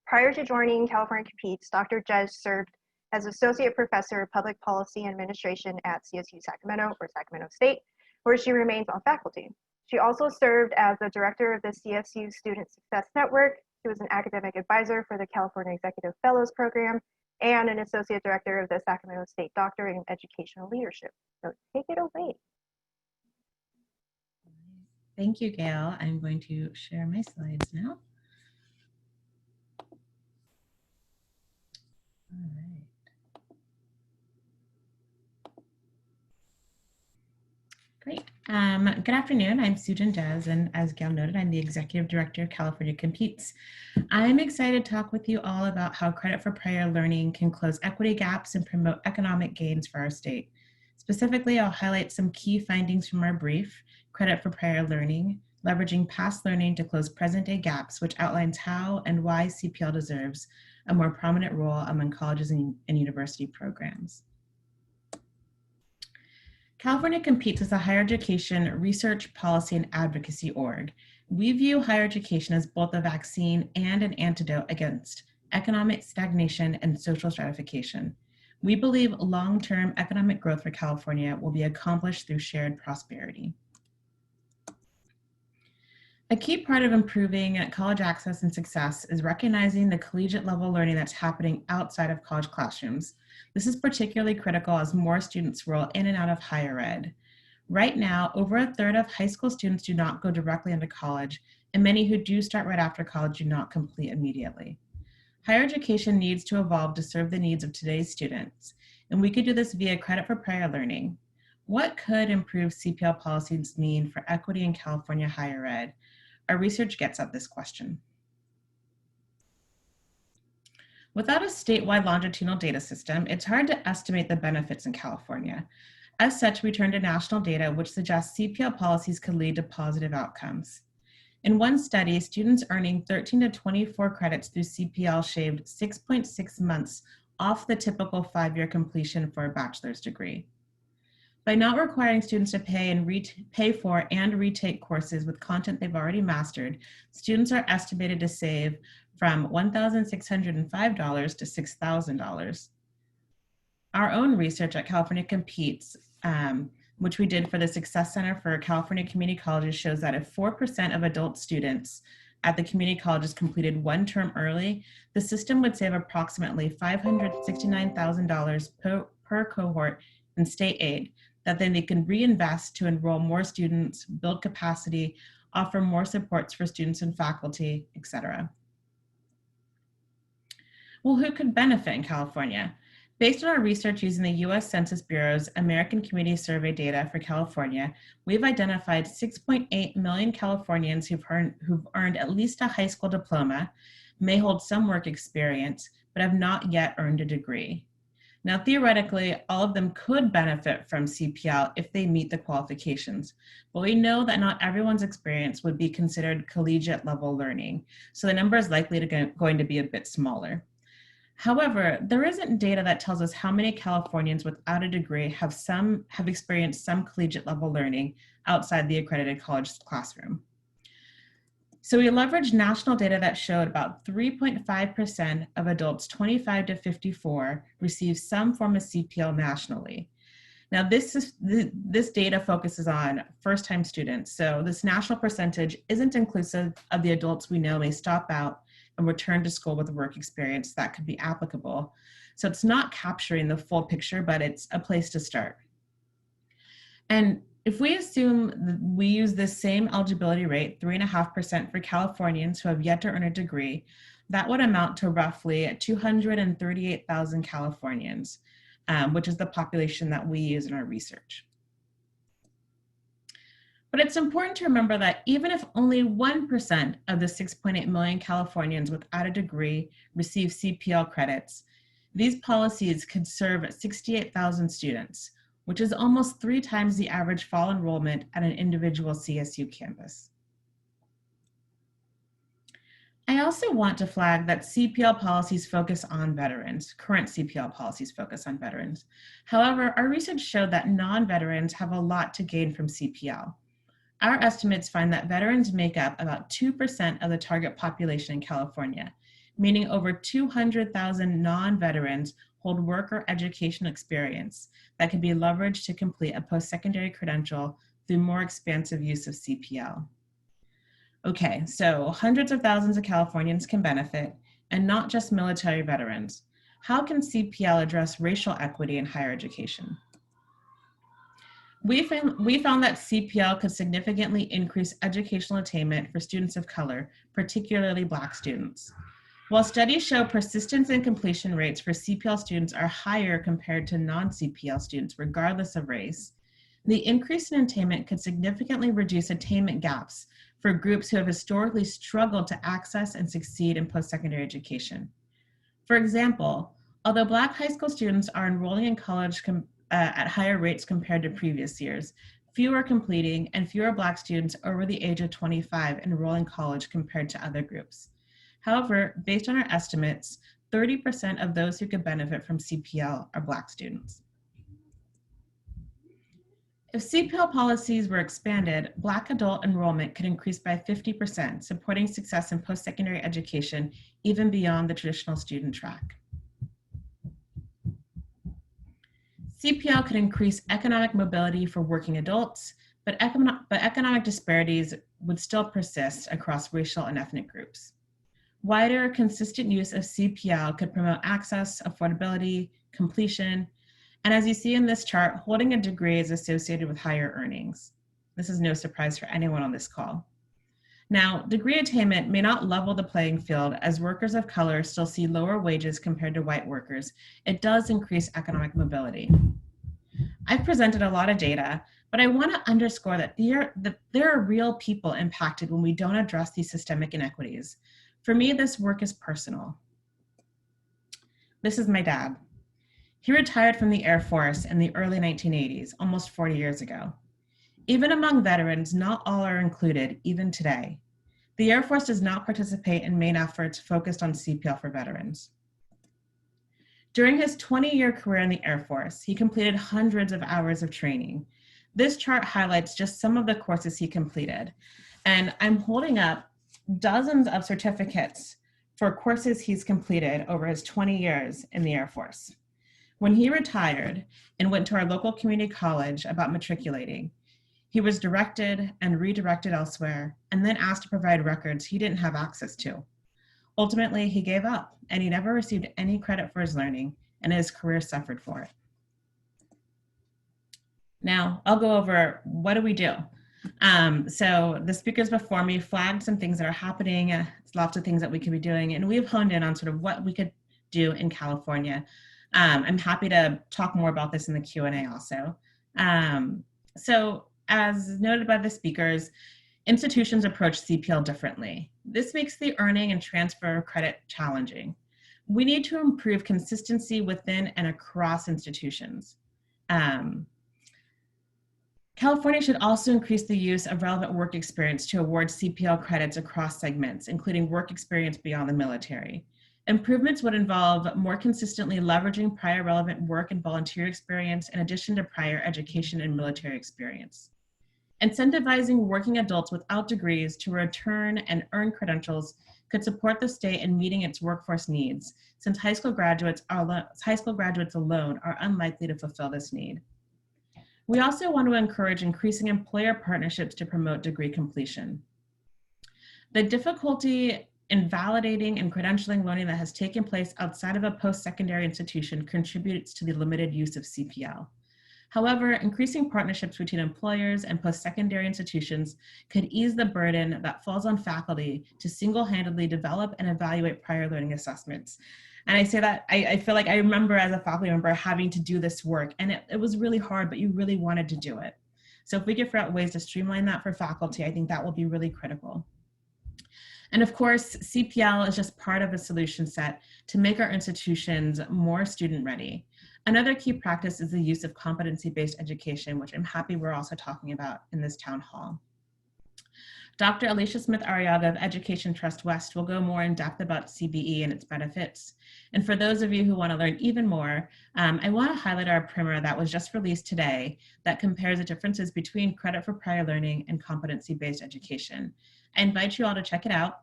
Prior to joining California Competes, Dr. Jez served as Associate Professor of Public Policy and Administration at CSU Sacramento, or Sacramento State, where she remains on faculty. She also served as the director of the CSU Student Success Network. She was an academic advisor for the California Executive Fellows Program and an associate director of the Sacramento State Doctorate in Educational Leadership. So take it away. Thank you, Gail. I'm going to share my slides now. All right. Great. Good afternoon. I'm Sujan Jez, and as Gail noted, I'm the Executive Director of California Competes. I'm excited to talk with you all about how credit for prior learning can close equity gaps and promote economic gains for our state. Specifically, I'll highlight some key findings from our brief, Credit for Prior Learning, Leveraging Past Learning to Close Present-Day Gaps, which outlines how and why CPL deserves a more prominent role among colleges and university programs. California Competes as a higher education research, policy, and advocacy org. We view higher education as both a vaccine and an antidote against economic stagnation and social stratification. We believe long-term economic growth for California will be accomplished through shared prosperity. A key part of improving college access and success is recognizing the collegiate level learning that's happening outside of college classrooms. This is particularly critical as more students roll in and out of higher ed. Right now, over a third of high school students do not go directly into college, and many who do start right after college do not complete immediately. Higher education needs to evolve to serve the needs of today's students, and we could do this via credit for prior learning. What could improved CPL policies mean for equity in California higher ed? Our research gets at this question. Without a statewide longitudinal data system, it's hard to estimate the benefits in California. As such, we turn to national data, which suggests CPL policies could lead to positive outcomes. In one study, students earning 13 to 24 credits through CPL shaved 6.6 months off the typical 5-year completion for a bachelor's degree. By not requiring students to pay for and retake courses with content they've already mastered, students are estimated to save from $1,605 to $6,000. Our own research at California Competes, which we did for the Success Center for California Community Colleges, shows that if 4% of adult students at the community colleges completed one term early, the system would save approximately $569,000 per cohort in state aid that then they can reinvest to enroll more students, build capacity, offer more supports for students and faculty, etc. Well, who could benefit in California? Based on our research using the US Census Bureau's American Community Survey data for California, we've identified 6.8 million Californians who've earned at least a high school diploma, may hold some work experience, but have not yet earned a degree. Now, theoretically, all of them could benefit from CPL if they meet the qualifications, but we know that not everyone's experience would be considered collegiate level learning, so the number is likely going to be a bit smaller. However, there isn't data that tells us how many Californians without a degree have experienced some collegiate level learning outside the accredited college classroom. So we leveraged national data that showed about 3.5% of adults 25 to 54 receive some form of CPL nationally. Now this data focuses on first-time students. So this national percentage isn't inclusive of the adults we know may stop out and return to school with work experience that could be applicable. So it's not capturing the full picture, but it's a place to start. And if we assume that we use this same eligibility rate, 3.5% for Californians who have yet to earn a degree, that would amount to roughly 238,000 Californians, which is the population that we use in our research. But it's important to remember that even if only 1% of the 6.8 million Californians without a degree receive CPL credits, these policies could serve 68,000 students, which is almost 3 times the average fall enrollment at an individual CSU campus. I also want to flag that CPL policies focus on veterans. Current CPL policies focus on veterans. However, our research showed that non-veterans have a lot to gain from CPL. Our estimates find that veterans make up about 2% of the target population in California, meaning over 200,000 non-veterans hold work or educational experience that can be leveraged to complete a post-secondary credential through more expansive use of CPL. Okay, so hundreds of thousands of Californians can benefit, and not just military veterans. How can CPL address racial equity in higher education? We found that CPL could significantly increase educational attainment for students of color, particularly Black students. While studies show persistence and completion rates for CPL students are higher compared to non-CPL students, regardless of race, the increase in attainment could significantly reduce attainment gaps for groups who have historically struggled to access and succeed in post-secondary education. For example, although Black high school students are enrolling in college at higher rates compared to previous years, fewer completing and fewer Black students over the age of 25 enroll in college compared to other groups. However, based on our estimates, 30% of those who could benefit from CPL are Black students. If CPL policies were expanded, Black adult enrollment could increase by 50%, supporting success in post-secondary education even beyond the traditional student track. CPL could increase economic mobility for working adults, but economic disparities would still persist across racial and ethnic groups. Wider, consistent use of CPL could promote access, affordability, completion, and as you see in this chart, holding a degree is associated with higher earnings. This is no surprise for anyone on this call. Now, degree attainment may not level the playing field as workers of color still see lower wages compared to white workers. It does increase economic mobility. I've presented a lot of data, but I want to underscore that there are real people impacted when we don't address these systemic inequities. For me, this work is personal. This is my dad. He retired from the Air Force in the early 1980s, almost 40 years ago. Even among veterans, not all are included, even today. The Air Force does not participate in main efforts focused on CPL for veterans. During his 20-year career in the Air Force, he completed hundreds of hours of training. This chart highlights just some of the courses he completed. And I'm holding up dozens of certificates for courses he's completed over his 20 years in the Air Force. When he retired and went to our local community college about matriculating, he was directed and redirected elsewhere and then asked to provide records he didn't have access to. Ultimately, he gave up and he never received any credit for his learning, and his career suffered for it. Now, I'll go over what do we do. So the speakers before me flagged some things that are happening, lots of things that we could be doing, and we've honed in on sort of what we could do in California I'm happy to talk more about this in the Q&A also. So as noted by the speakers, institutions approach CPL differently. This makes the earning and transfer of credit challenging. We need to improve consistency within and across institutions. California should also increase the use of relevant work experience to award CPL credits across segments, including work experience beyond the military. Improvements would involve more consistently leveraging prior relevant work and volunteer experience in addition to prior education and military experience. Incentivizing working adults without degrees to return and earn credentials could support the state in meeting its workforce needs, since high school graduates alone are unlikely to fulfill this need. We also want to encourage increasing employer partnerships to promote degree completion. The difficulty in validating and credentialing learning that has taken place outside of a post-secondary institution contributes to the limited use of CPL. However, increasing partnerships between employers and post-secondary institutions could ease the burden that falls on faculty to single-handedly develop and evaluate prior learning assessments. And I say that, I feel like I remember as a faculty member having to do this work, and it was really hard, but you really wanted to do it. So if we could figure out ways to streamline that for faculty, I think that will be really critical. And of course, CPL is just part of a solution set to make our institutions more student ready. Another key practice is the use of competency-based education, which I'm happy we're also talking about in this town hall. Dr. Alicia Smith-Arriaga of Education Trust West will go more in depth about CBE and its benefits. And for those of you who want to learn even more, I want to highlight our primer that was just released today that compares the differences between credit for prior learning and competency-based education. I invite you all to check it out.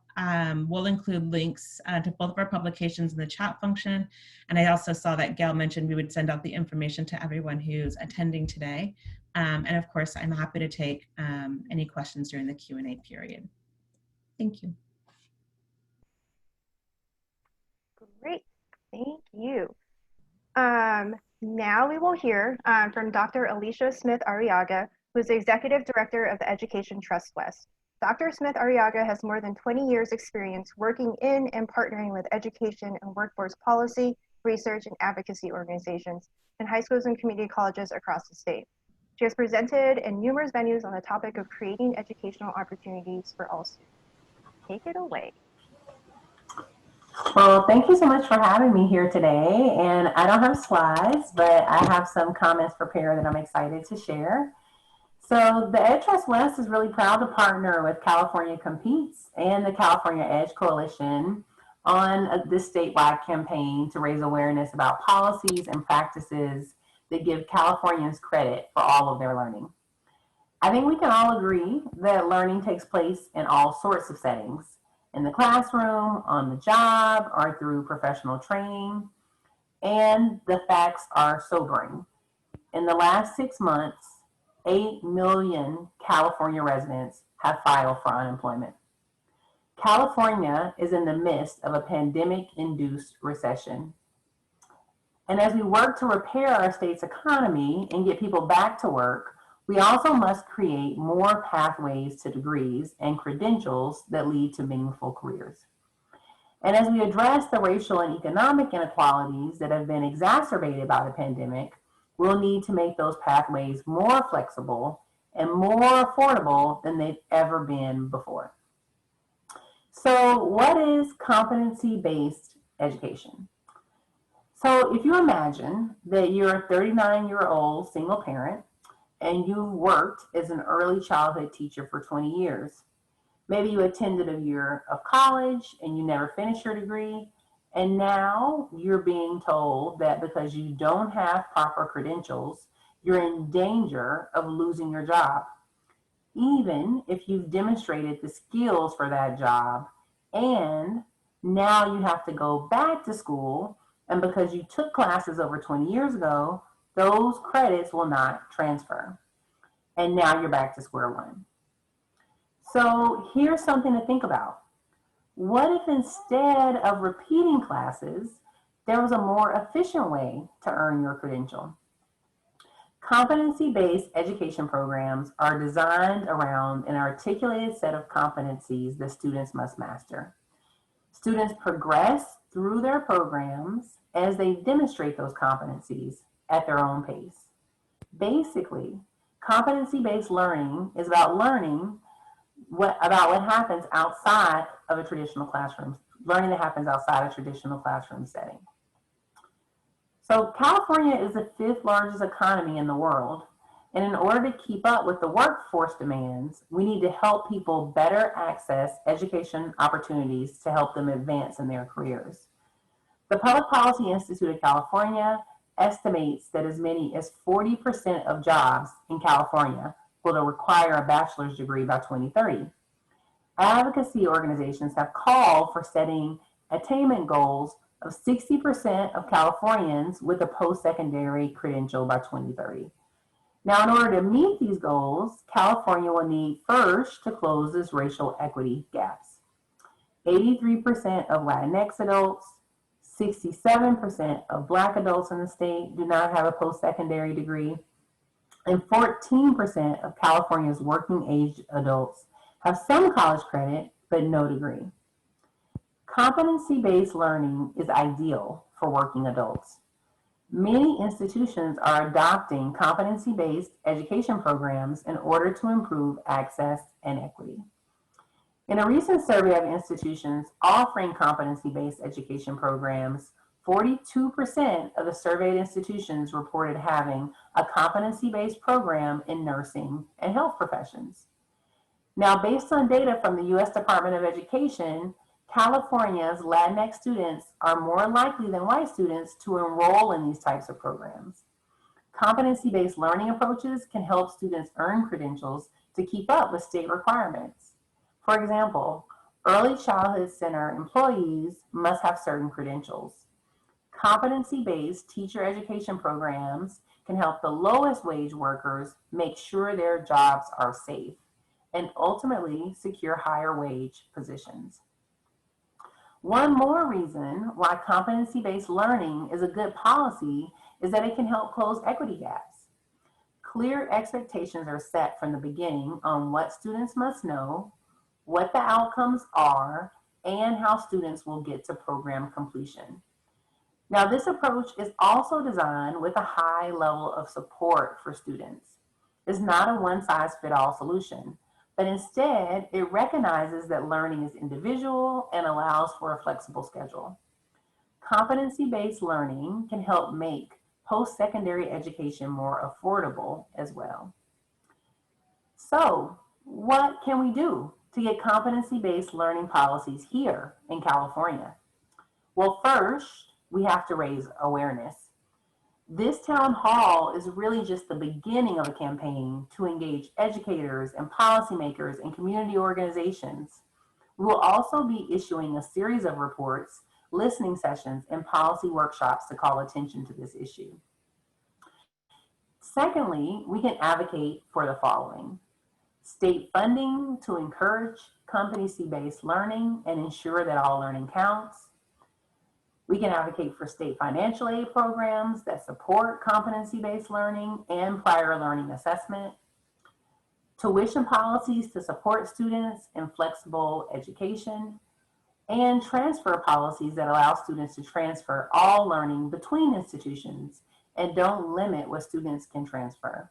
We'll include links to both of our publications in the chat function. And I also saw that Gail mentioned we would send out the information to everyone who's attending today. And of course, I'm happy to take any questions during the Q&A period. Thank you. Great, thank you. Now we will hear from Dr. Alicia Smith-Arriaga, who is the Executive Director of the Education Trust West. Dr. Smith-Arriaga has more than 20 years experience working in and partnering with education and workforce policy, research, and advocacy organizations in high schools and community colleges across the state. She has presented in numerous venues on the topic of creating educational opportunities for all students. Take it away. Well, thank you so much for having me here today. And I don't have slides, but I have some comments prepared that I'm excited to share. So the Ed Trust West is really proud to partner with California Competes and the California Edge Coalition on this statewide campaign to raise awareness about policies and practices that give Californians credit for all of their learning. I think we can all agree that learning takes place in all sorts of settings, in the classroom, on the job, or through professional training. And the facts are sobering. In the last 6 months, 8 million California residents have filed for unemployment. California is in the midst of a pandemic-induced recession. And as we work to repair our state's economy and get people back to work, we also must create more pathways to degrees and credentials that lead to meaningful careers. And as we address the racial and economic inequalities that have been exacerbated by the pandemic, we'll need to make those pathways more flexible and more affordable than they've ever been before. So what is competency-based education? So if you imagine that you're a 39-year-old single parent and you've worked as an early childhood teacher for 20 years, maybe you attended a year of college and you never finished your degree, and now you're being told that because you don't have proper credentials, you're in danger of losing your job, even if you've demonstrated the skills for that job. And now you have to go back to school, and because you took classes over 20 years ago, those credits will not transfer. And now you're back to square one. So here's something to think about. What if instead of repeating classes, there was a more efficient way to earn your credential? Competency-based education programs are designed around an articulated set of competencies that students must master. Students progress through their programs as they demonstrate those competencies at their own pace. Basically, competency-based learning is about learning about what happens outside of a traditional classroom, learning that happens outside a traditional classroom setting. So California is the 5th largest economy in the world. And in order to keep up with the workforce demands, we need to help people better access education opportunities to help them advance in their careers. The Public Policy Institute of California estimates that as many as 40% of jobs in California will require a bachelor's degree by 2030. Advocacy organizations have called for setting attainment goals of 60% of Californians with a post-secondary credential by 2030. Now, in order to meet these goals, California will need first to close its racial equity gaps. 83% of Latinx adults, 67% of Black adults in the state do not have a post-secondary degree, and 14% of California's working age adults have some college credit, but no degree. Competency-based learning is ideal for working adults. Many institutions are adopting competency-based education programs in order to improve access and equity. In a recent survey of institutions offering competency-based education programs, 42% of the surveyed institutions reported having a competency-based program in nursing and health professions. Now, based on data from the U.S. Department of Education, California's Latinx students are more likely than white students to enroll in these types of programs. Competency-based learning approaches can help students earn credentials to keep up with state requirements. For example, early childhood center employees must have certain credentials. Competency-based teacher education programs can help the lowest wage workers make sure their jobs are safe and ultimately secure higher wage positions. One more reason why competency-based learning is a good policy is that it can help close equity gaps. Clear expectations are set from the beginning on what students must know, what the outcomes are, and how students will get to program completion. Now, this approach is also designed with a high level of support for students. It's not a one-size-fits-all solution, but instead, it recognizes that learning is individual and allows for a flexible schedule. Competency-based learning can help make post-secondary education more affordable as well. So, what can we do to get competency-based learning policies here in California? Well, first, we have to raise awareness. This town hall is really just the beginning of a campaign to engage educators and policymakers and community organizations. We will also be issuing a series of reports, listening sessions, and policy workshops to call attention to this issue. Secondly, we can advocate for the following: state funding to encourage competency-based learning and ensure that all learning counts. We can advocate for state financial aid programs that support competency-based learning and prior learning assessment. Tuition policies to support students in flexible education. And transfer policies that allow students to transfer all learning between institutions and don't limit what students can transfer.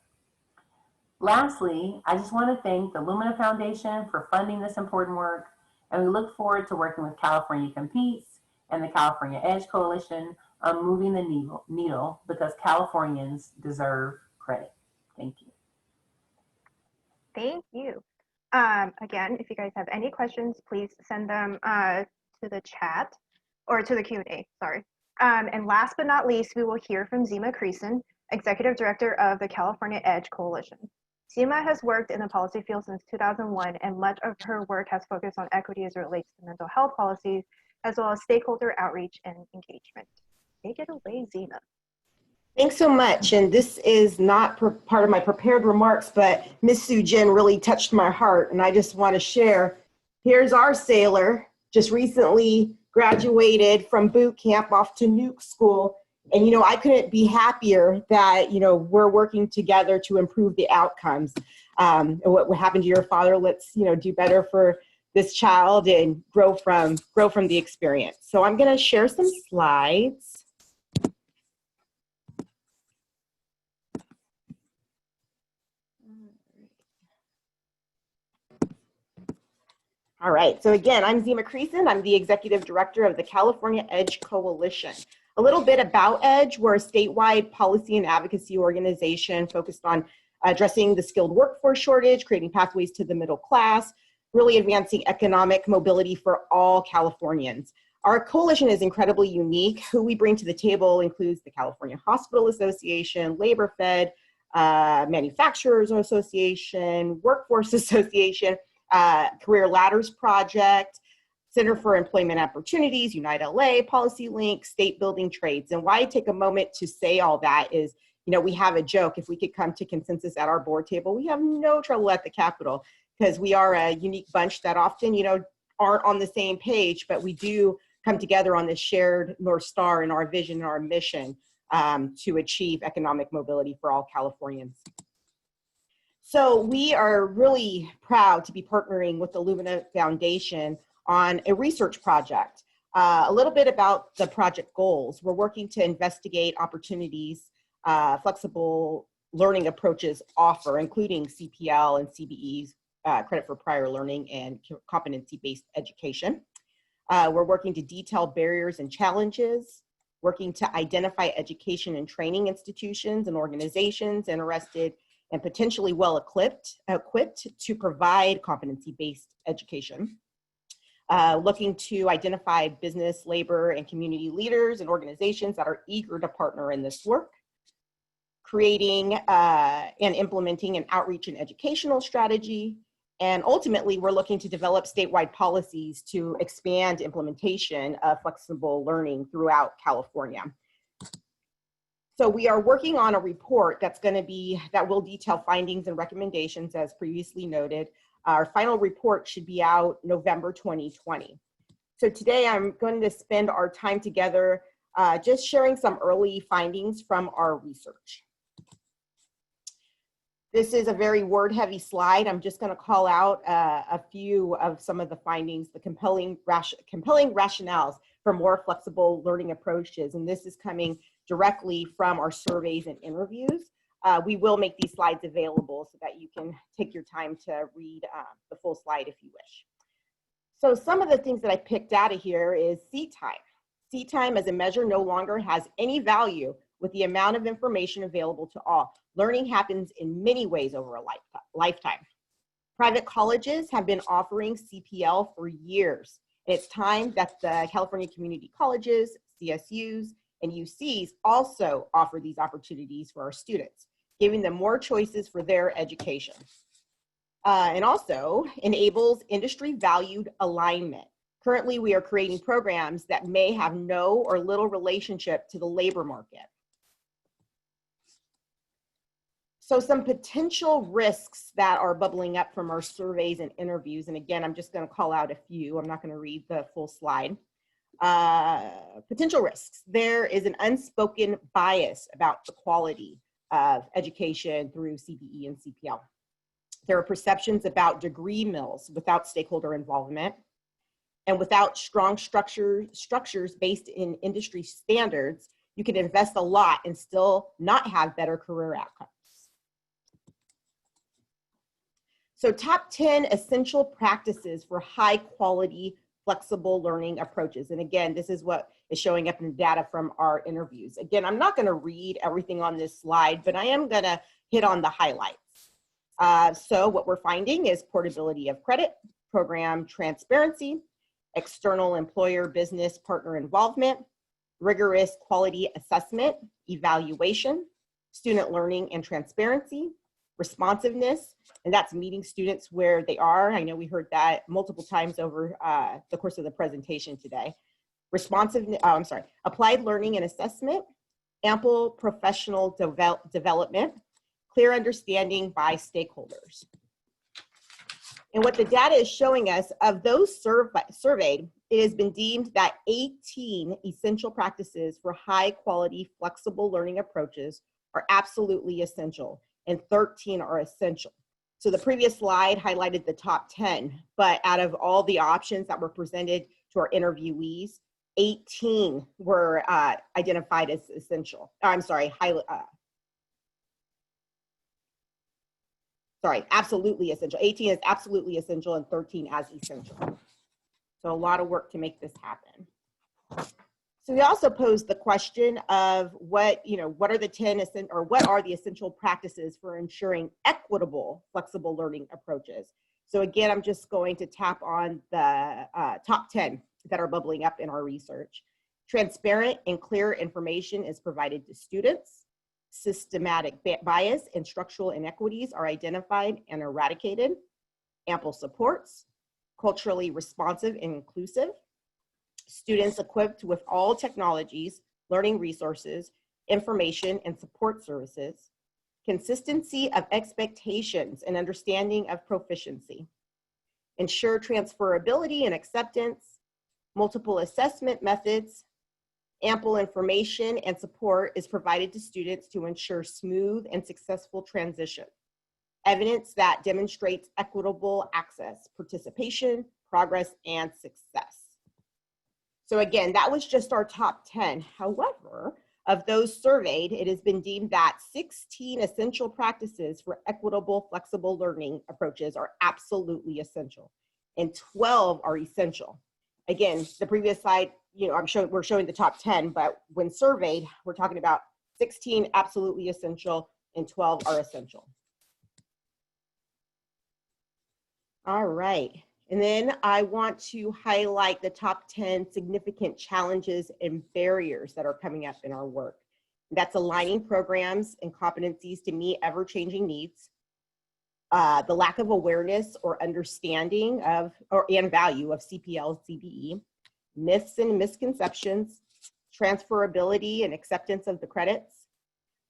Lastly, I just want to thank the Lumina Foundation for funding this important work, and we look forward to working with California Competes and the California EDGE Coalition on moving the needle because Californians deserve credit. Thank you. Thank you. Again, if you guys have any questions, please send them to the chat or to the Q&A, sorry. And last but not least, we will hear from Zima Creason, Executive Director of the California EDGE Coalition. Zima has worked in the policy field since 2001, and much of her work has focused on equity as it relates to mental health policies, as well as stakeholder outreach and engagement. Take it away, Zima. Thanks so much. And this is not part of my prepared remarks, but Miss Sue Jin really touched my heart. And I just want to share, here's our sailor, just recently graduated from boot camp off to nuke school. And, you know, I couldn't be happier that, you know, we're working together to improve the outcomes. And what happened to your father, let's, you know, do better for this child and grow from the experience. So I'm going to share some slides. All right, so again, I'm Zima Creason. I'm the Executive Director of the California EDGE Coalition. A little bit about EDGE. We're a statewide policy and advocacy organization focused on addressing the skilled workforce shortage, creating pathways to the middle class, really advancing economic mobility for all Californians. Our coalition is incredibly unique. Who we bring to the table includes the California Hospital Association, Labor Fed, Manufacturers Association, Workforce Association, Career Ladders Project, Center for Employment Opportunities, Unite LA, Policy Link, State Building Trades. And why I take a moment to say all that is, you know, we have a joke. If we could come to consensus at our board table, we have no trouble at the Capitol, because we are a unique bunch that often, you know, aren't on the same page, but we do come together on this shared North Star and our vision and our mission to achieve economic mobility for all Californians. So we are really proud to be partnering with the Lumina Foundation on a research project. A little bit about the project goals. We're working to investigate opportunities flexible learning approaches offer, including CPL and CBE's credit for prior learning and competency-based education. We're working to detail barriers and challenges, working to identify education and training institutions and organizations interested and potentially well-equipped to provide competency-based education. Looking to identify business, labor, and community leaders and organizations that are eager to partner in this work. Creating and implementing an outreach and educational strategy. And ultimately, we're looking to develop statewide policies to expand implementation of flexible learning throughout California. So we are working on a report that will detail findings and recommendations as previously noted. Our final report should be out November 2020. So today I'm going to spend our time together just sharing some early findings from our research. This is a very word-heavy slide. I'm just going to call out a few of some of the findings, the compelling rationales for more flexible learning approaches. And this is coming directly from our surveys and interviews. We will make these slides available so that you can take your time to read the full slide if you wish. So some of the things that I picked out of here is seat time. Seat time as a measure no longer has any value with the amount of information available to all. Learning happens in many ways over a lifetime. Private colleges have been offering CPL for years. And it's time that the California community colleges, CSUs, and UCs also offer these opportunities for our students, giving them more choices for their education. And also enables industry valued alignment. Currently, we are creating programs that may have no or little relationship to the labor market. So some potential risks that are bubbling up from our surveys and interviews, and again, I'm just going to call out a few. I'm not going to read the full slide. Potential risks. There is an unspoken bias about the quality of education through CBE and CPL. There are perceptions about degree mills without stakeholder involvement and without strong structures based in industry standards. You can invest a lot and still not have better career outcomes. So top 10 essential practices for high quality, flexible learning approaches. And again, this is what is showing up in the data from our interviews. Again, I'm not gonna read everything on this slide, but I am gonna hit on the highlights. So what we're finding is portability of credit, program transparency, external employer business partner involvement, rigorous quality assessment, evaluation, student learning and transparency, responsiveness, and that's meeting students where they are. I know we heard that multiple times over the course of the presentation today. Applied learning and assessment, ample professional development, clear understanding by stakeholders. And what the data is showing us, of those surveyed, it has been deemed that 18 essential practices for high quality, flexible learning approaches are absolutely essential, and 13 are essential. So the previous slide highlighted the top 10, but out of all the options that were presented to our interviewees, 18 were identified as essential. I'm sorry, absolutely essential. 18 is absolutely essential and 13 as essential. So a lot of work to make this happen. So we also posed the question of what are the 10 or what are the essential practices for ensuring equitable, flexible learning approaches? So again, I'm just going to tap on the top 10 that are bubbling up in our research. Transparent and clear information is provided to students. Systematic bias and structural inequities are identified and eradicated. Ample supports. Culturally responsive and inclusive. Students equipped with all technologies, learning resources, information, and support services. Consistency of expectations and understanding of proficiency. Ensure transferability and acceptance. Multiple assessment methods. Ample information and support is provided to students to ensure smooth and successful transition. Evidence that demonstrates equitable access, participation, progress, and success. So again, that was just our top 10. However, of those surveyed, it has been deemed that 16 essential practices for equitable, flexible learning approaches are absolutely essential, and 12 are essential. Again, the previous slide, we're showing the top 10, but when surveyed, we're talking about 16 absolutely essential and 12 are essential. All right. And then I want to highlight the top 10 significant challenges and barriers that are coming up in our work. That's aligning programs and competencies to meet ever-changing needs, the lack of awareness or understanding of and value of CPL, CBE, myths and misconceptions, transferability and acceptance of the credits,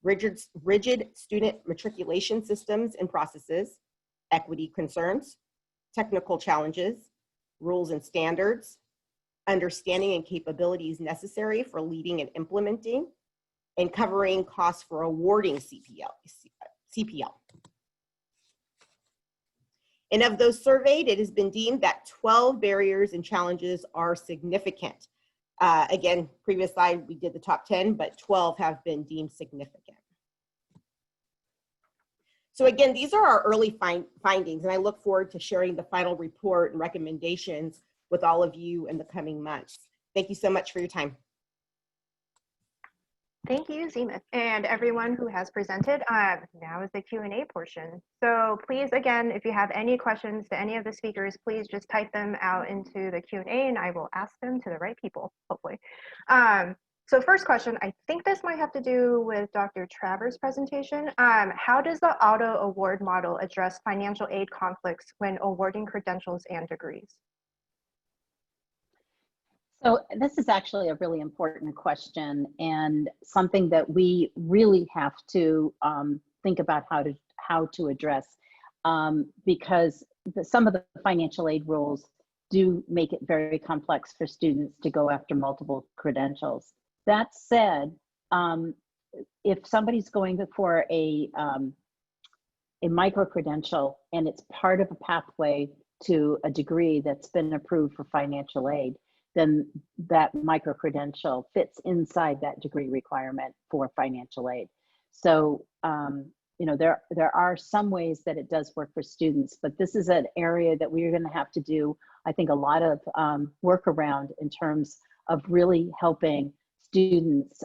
rigid student matriculation systems and processes, equity concerns, technical challenges, rules and standards, understanding and capabilities necessary for leading and implementing, and covering costs for awarding CPL. And of those surveyed, it has been deemed that 12 barriers and challenges are significant. Again, previous slide, we did the top 10, but 12 have been deemed significant. So again, these are our early findings, and I look forward to sharing the final report and recommendations with all of you in the coming months. Thank you so much for your time. Thank you, Zima, and everyone who has presented. Now is the Q&A portion. So please, again, if you have any questions to any of the speakers, please just type them out into the Q&A and I will ask them to the right people, hopefully. So first question, I think this might have to do with Dr. Travers' presentation. How does the auto award model address financial aid conflicts when awarding credentials and degrees? So this is actually a really important question and something that we really have to think about how to address because some of the financial aid rules do make it very complex for students to go after multiple credentials. That said, if somebody's going for a micro-credential and it's part of a pathway to a degree that's been approved for financial aid, then that micro-credential fits inside that degree requirement for financial aid. So, there are some ways that it does work for students, but this is an area that we're going to have to do, I think, a lot of work around in terms of really helping students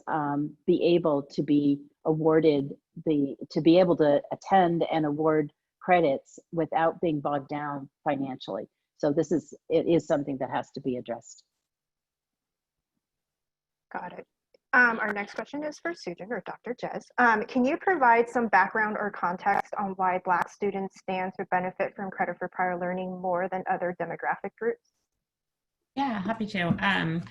be able to be awarded to be able to attend and award credits without being bogged down financially. So it is something that has to be addressed. Got it. Our next question is for Sujin or Dr. Jez. Can you provide some background or context on why Black students stand to benefit from credit for prior learning more than other demographic groups? Yeah, happy to.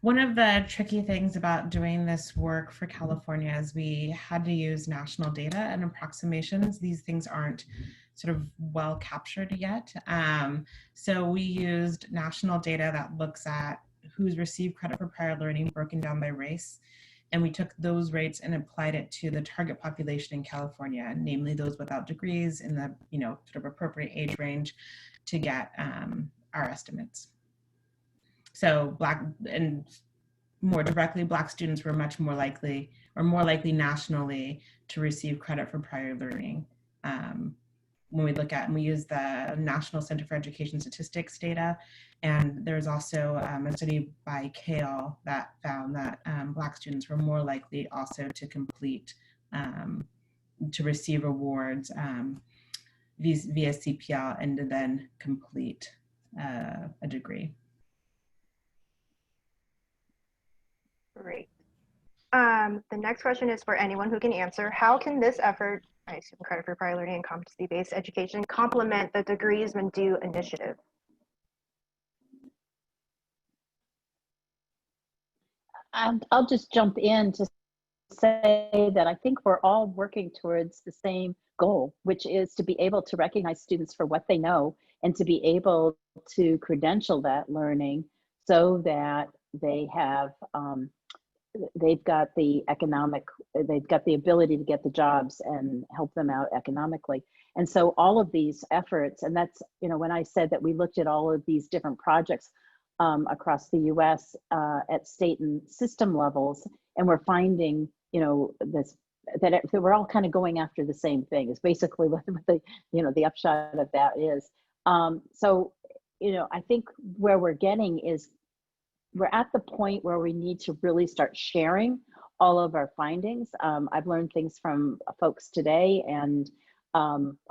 One of the tricky things about doing this work for California is we had to use national data and approximations. These things aren't sort of well captured yet. So we used national data that looks at who's received credit for prior learning broken down by race. And we took those rates and applied it to the target population in California, namely those without degrees in the sort of appropriate age range to get our estimates. So Black and more directly, Black students were much more likely, or more likely nationally, to receive credit for prior learning. When we look at, and we use the National Center for Education Statistics data, and there's also a study by Kale that found that Black students were more likely also to complete, to receive awards via CPL and to then complete a degree. Great. The next question is for anyone who can answer. How can this effort, I assume credit for prior learning and competency-based education, complement the Degrees When Due initiative? I'll just jump in to say that I think we're all working towards the same goal, which is to be able to recognize students for what they know and to be able to credential that learning so that they have they've got the ability to get the jobs and help them out economically. And so all of these efforts, and that's, when I said that we looked at all of these different projects across the US at state and system levels, and we're finding, that we're all kind of going after the same thing is basically what the upshot of that is. So, I think where we're getting is we're at the point where we need to really start sharing all of our findings. I've learned things from folks today and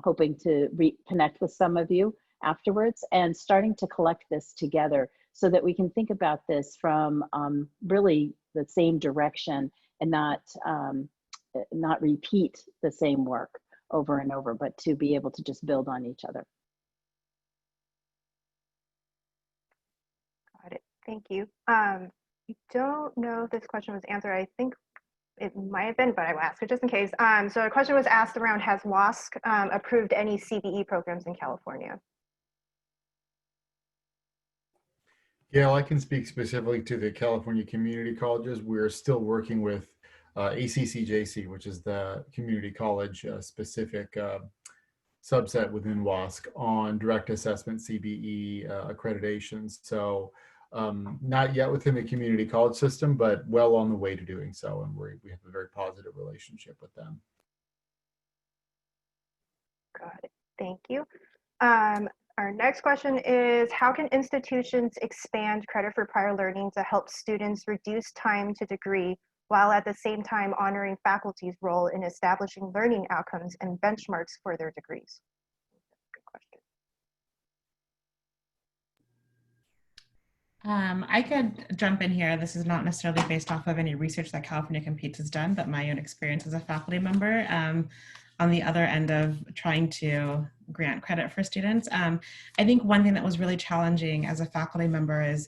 hoping to reconnect with some of you afterwards and starting to collect this together so that we can think about this from really the same direction and not repeat the same work over and over, but to be able to just build on each other. Got it. Thank you. I don't know if this question was answered. I think it might have been, but I will ask it just in case. So a question was asked around, has WASC approved any CBE programs in California? Gail, I can speak specifically to the California community colleges. We're still working with ACCJC, which is the community college specific subset within WASC on direct assessment CBE accreditations. So not yet within the community college system, but well on the way to doing so. And we have a very positive relationship with them. Got it. Thank you. Our next question is, how can institutions expand credit for prior learning to help students reduce time to degree while at the same time honoring faculty's role in establishing learning outcomes and benchmarks for their degrees? Good question. I could jump in here. This is not necessarily based off of any research that California Competes has done, but my own experience as a faculty member on the other end of trying to grant credit for students. I think one thing that was really challenging as a faculty member is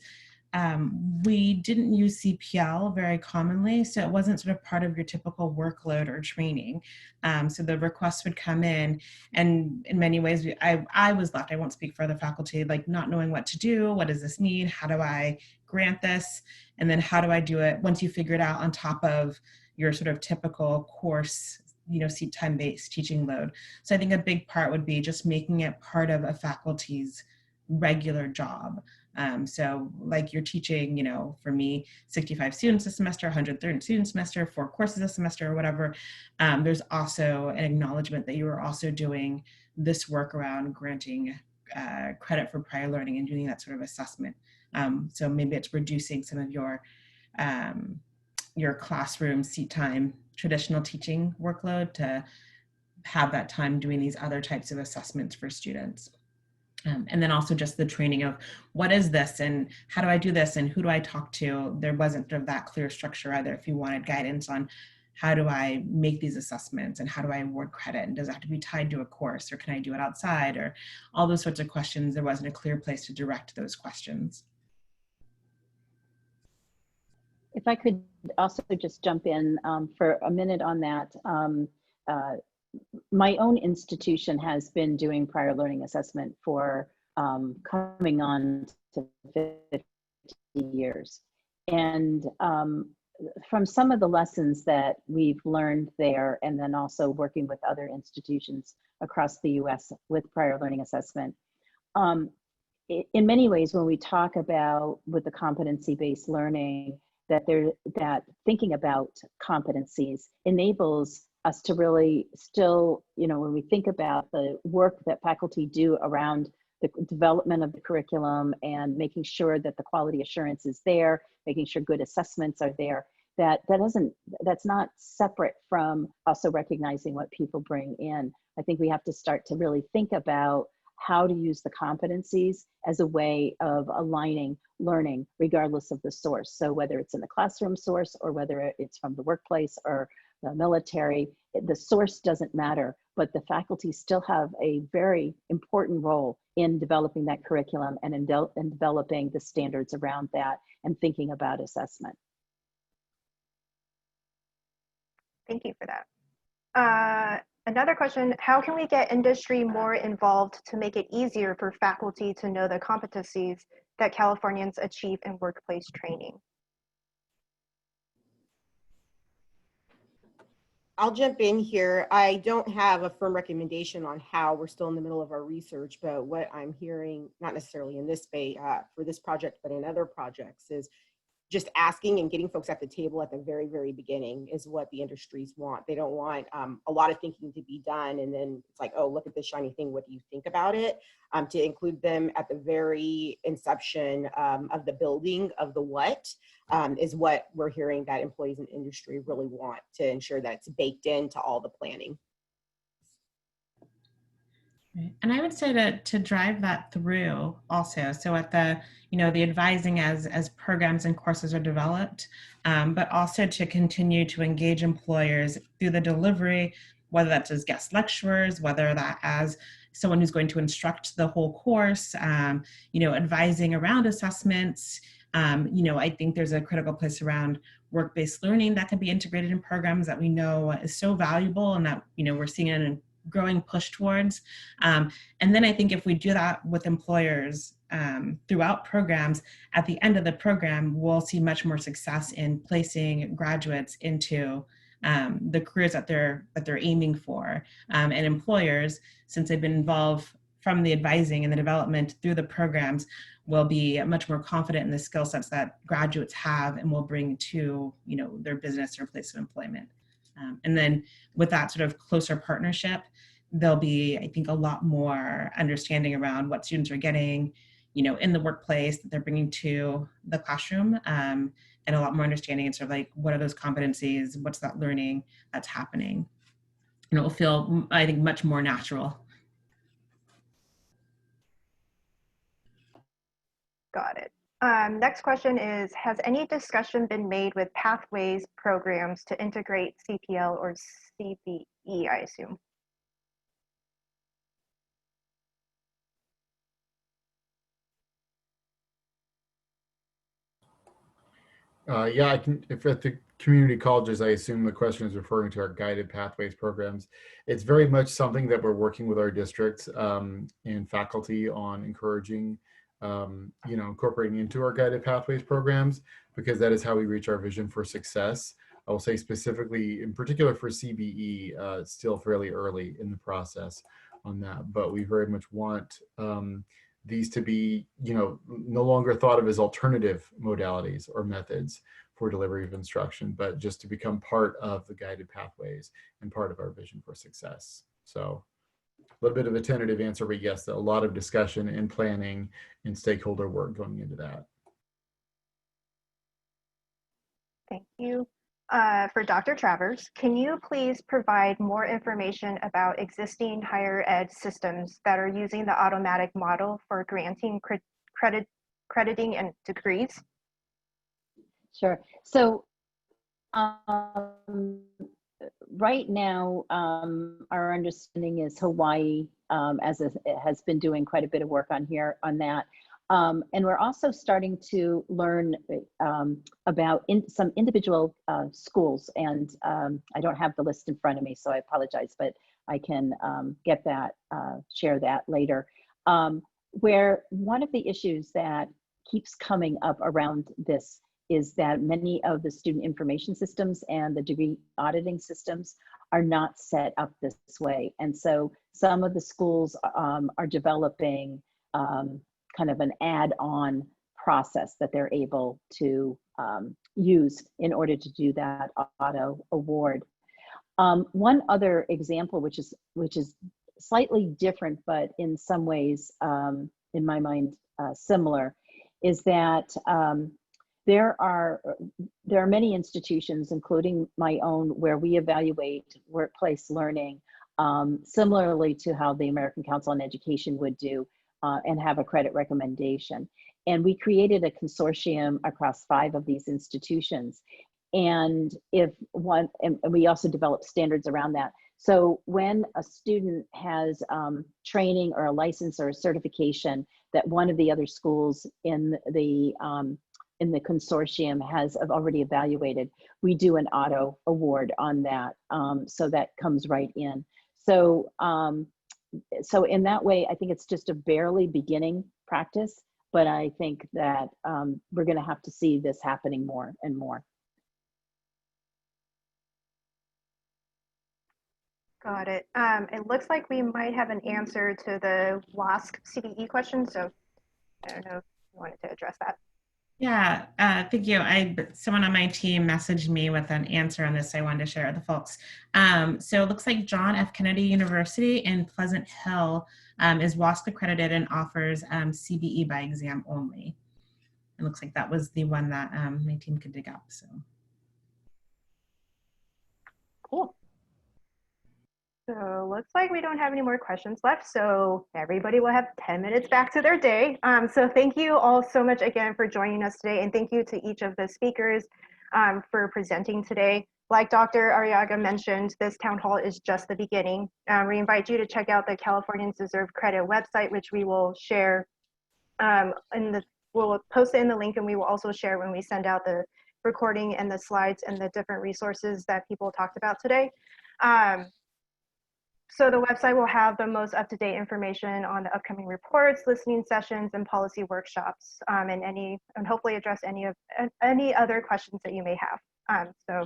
we didn't use CPL very commonly, so it wasn't sort of part of your typical workload or training. So the requests would come in, and in many ways, I was left, I won't speak for the faculty, like not knowing what to do, what does this need, how do I grant this, and then how do I do it once you figure it out on top of your sort of typical course, seat time based teaching load. So I think a big part would be just making it part of a faculty's regular job. So like you're teaching, for me, 65 students a semester, 130 students a semester, 4 courses a semester or whatever. There's also an acknowledgement that you are also doing this work around granting credit for prior learning and doing that sort of assessment. So maybe it's reducing some of your classroom seat time, traditional teaching workload to have that time doing these other types of assessments for students. And then also just the training of what is this and how do I do this and who do I talk to? There wasn't sort of that clear structure either. If you wanted guidance on how do I make these assessments and how do I award credit, and does it have to be tied to a course, or can I do it outside, or all those sorts of questions, there wasn't a clear place to direct those questions. If I could also just jump in for a minute on that. My own institution has been doing prior learning assessment for coming on to 50 years. And from some of the lessons that we've learned there, and then also working with other institutions across the US with prior learning assessment, in many ways, when we talk about with the competency-based learning, that thinking about competencies enables us to really still, when we think about the work that faculty do around the development of the curriculum and making sure that the quality assurance is there, making sure good assessments are there, that's not separate from also recognizing what people bring in. I think we have to start to really think about how to use the competencies as a way of aligning learning regardless of the source. So whether it's in the classroom source or whether it's from the workplace or the military, the source doesn't matter, but the faculty still have a very important role in developing that curriculum and in developing the standards around that and thinking about assessment. Thank you for that. Another question, how can we get industry more involved to make it easier for faculty to know the competencies that Californians achieve in workplace training? I'll jump in here. I don't have a firm recommendation on how. We're still in the middle of our research, but what I'm hearing, not necessarily in this space for this project, but in other projects, is just asking and getting folks at the table at the very, very beginning is what the industries want. They don't want a lot of thinking to be done and then it's like, oh, look at this shiny thing, what do you think about it? To include them at the very inception of the building of the what is what we're hearing that employees in industry really want, to ensure that it's baked into all the planning. And I would say to drive that through also, so at the, the advising as programs and courses are developed, but also to continue to engage employers through the delivery, whether that's as guest lecturers, whether that as someone who's going to instruct the whole course, advising around assessments. I think there's a critical place around work-based learning that can be integrated in programs that we know is so valuable and that, we're seeing it in growing push towards. And then I think if we do that with employers throughout programs, at the end of the program, we'll see much more success in placing graduates into the careers that they're aiming for. And employers, since they've been involved from the advising and the development through the programs, will be much more confident in the skill sets that graduates have and will bring to their business or place of employment. And then with that sort of closer partnership, there'll be, I think, a lot more understanding around what students are getting, in the workplace that they're bringing to the classroom, and a lot more understanding and sort of like, what are those competencies? What's that learning that's happening? And it will feel, I think, much more natural. Got it. Next question is, has any discussion been made with Pathways programs to integrate CPL or CBE, I assume? Yeah, I can. If at the community colleges, I assume the question is referring to our guided pathways programs. It's very much something that we're working with our districts and faculty on encouraging, incorporating into our guided pathways programs, because that is how we reach our vision for success. I will say specifically, in particular for CBE, it's still fairly early in the process on that, but we very much want these to be, no longer thought of as alternative modalities or methods for delivery of instruction, but just to become part of the guided pathways and part of our vision for success. So a little bit of a tentative answer, but yes, a lot of discussion and planning and stakeholder work going into that. Thank you. For Dr. Travers, can you please provide more information about existing higher ed systems that are using the automatic model for granting crediting and degrees? Sure. So right now, our understanding is Hawaii has been doing quite a bit of work on that. And we're also starting to learn about some individual schools, and I don't have the list in front of me, so I apologize, but I can get that, share that later. Where one of the issues that keeps coming up around this is that many of the student information systems and the degree auditing systems are not set up this way. And so some of the schools are developing kind of an add-on process that they're able to use in order to do that auto award. One other example, which is slightly different, but in some ways, in my mind, similar, is that there are many institutions, including my own, where we evaluate workplace learning similarly to how the American Council on Education would do, and have a credit recommendation. And we created a consortium across 5 of these institutions. And we also developed standards around that. So when a student has training or a license or a certification that one of the other schools in the consortium has already evaluated, we do an auto award on that. So that comes right in. So, so in that way, I think it's just a barely beginning practice, but I think that we're going to have to see this happening more and more. Got it. It looks like we might have an answer to the WASC CDE question, so I don't know if you wanted to address that. Yeah, thank you. Someone on my team messaged me with an answer on this I wanted to share with the folks. So it looks like John F. Kennedy University in Pleasant Hill is WASC accredited and offers CBE by exam only. It looks like that was the one that my team could dig up. So cool. So looks like we don't have any more questions left. So everybody will have 10 minutes back to their day. So thank you all so much again for joining us today. And thank you to each of the speakers for presenting today. Like Dr. Arriaga mentioned, this town hall is just the beginning. We invite you to check out the Californians Deserve Credit website, which we will share we'll post it in the link, and we will also share when we send out the recording and the slides and the different resources that people talked about today. So the website will have the most up-to-date information on the upcoming reports, listening sessions, and policy workshops, and hopefully address any other questions that you may have. So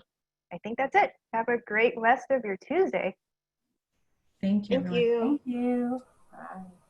I think that's it. Have a great rest of your Tuesday. thank you. Thank you. Thank you. Bye.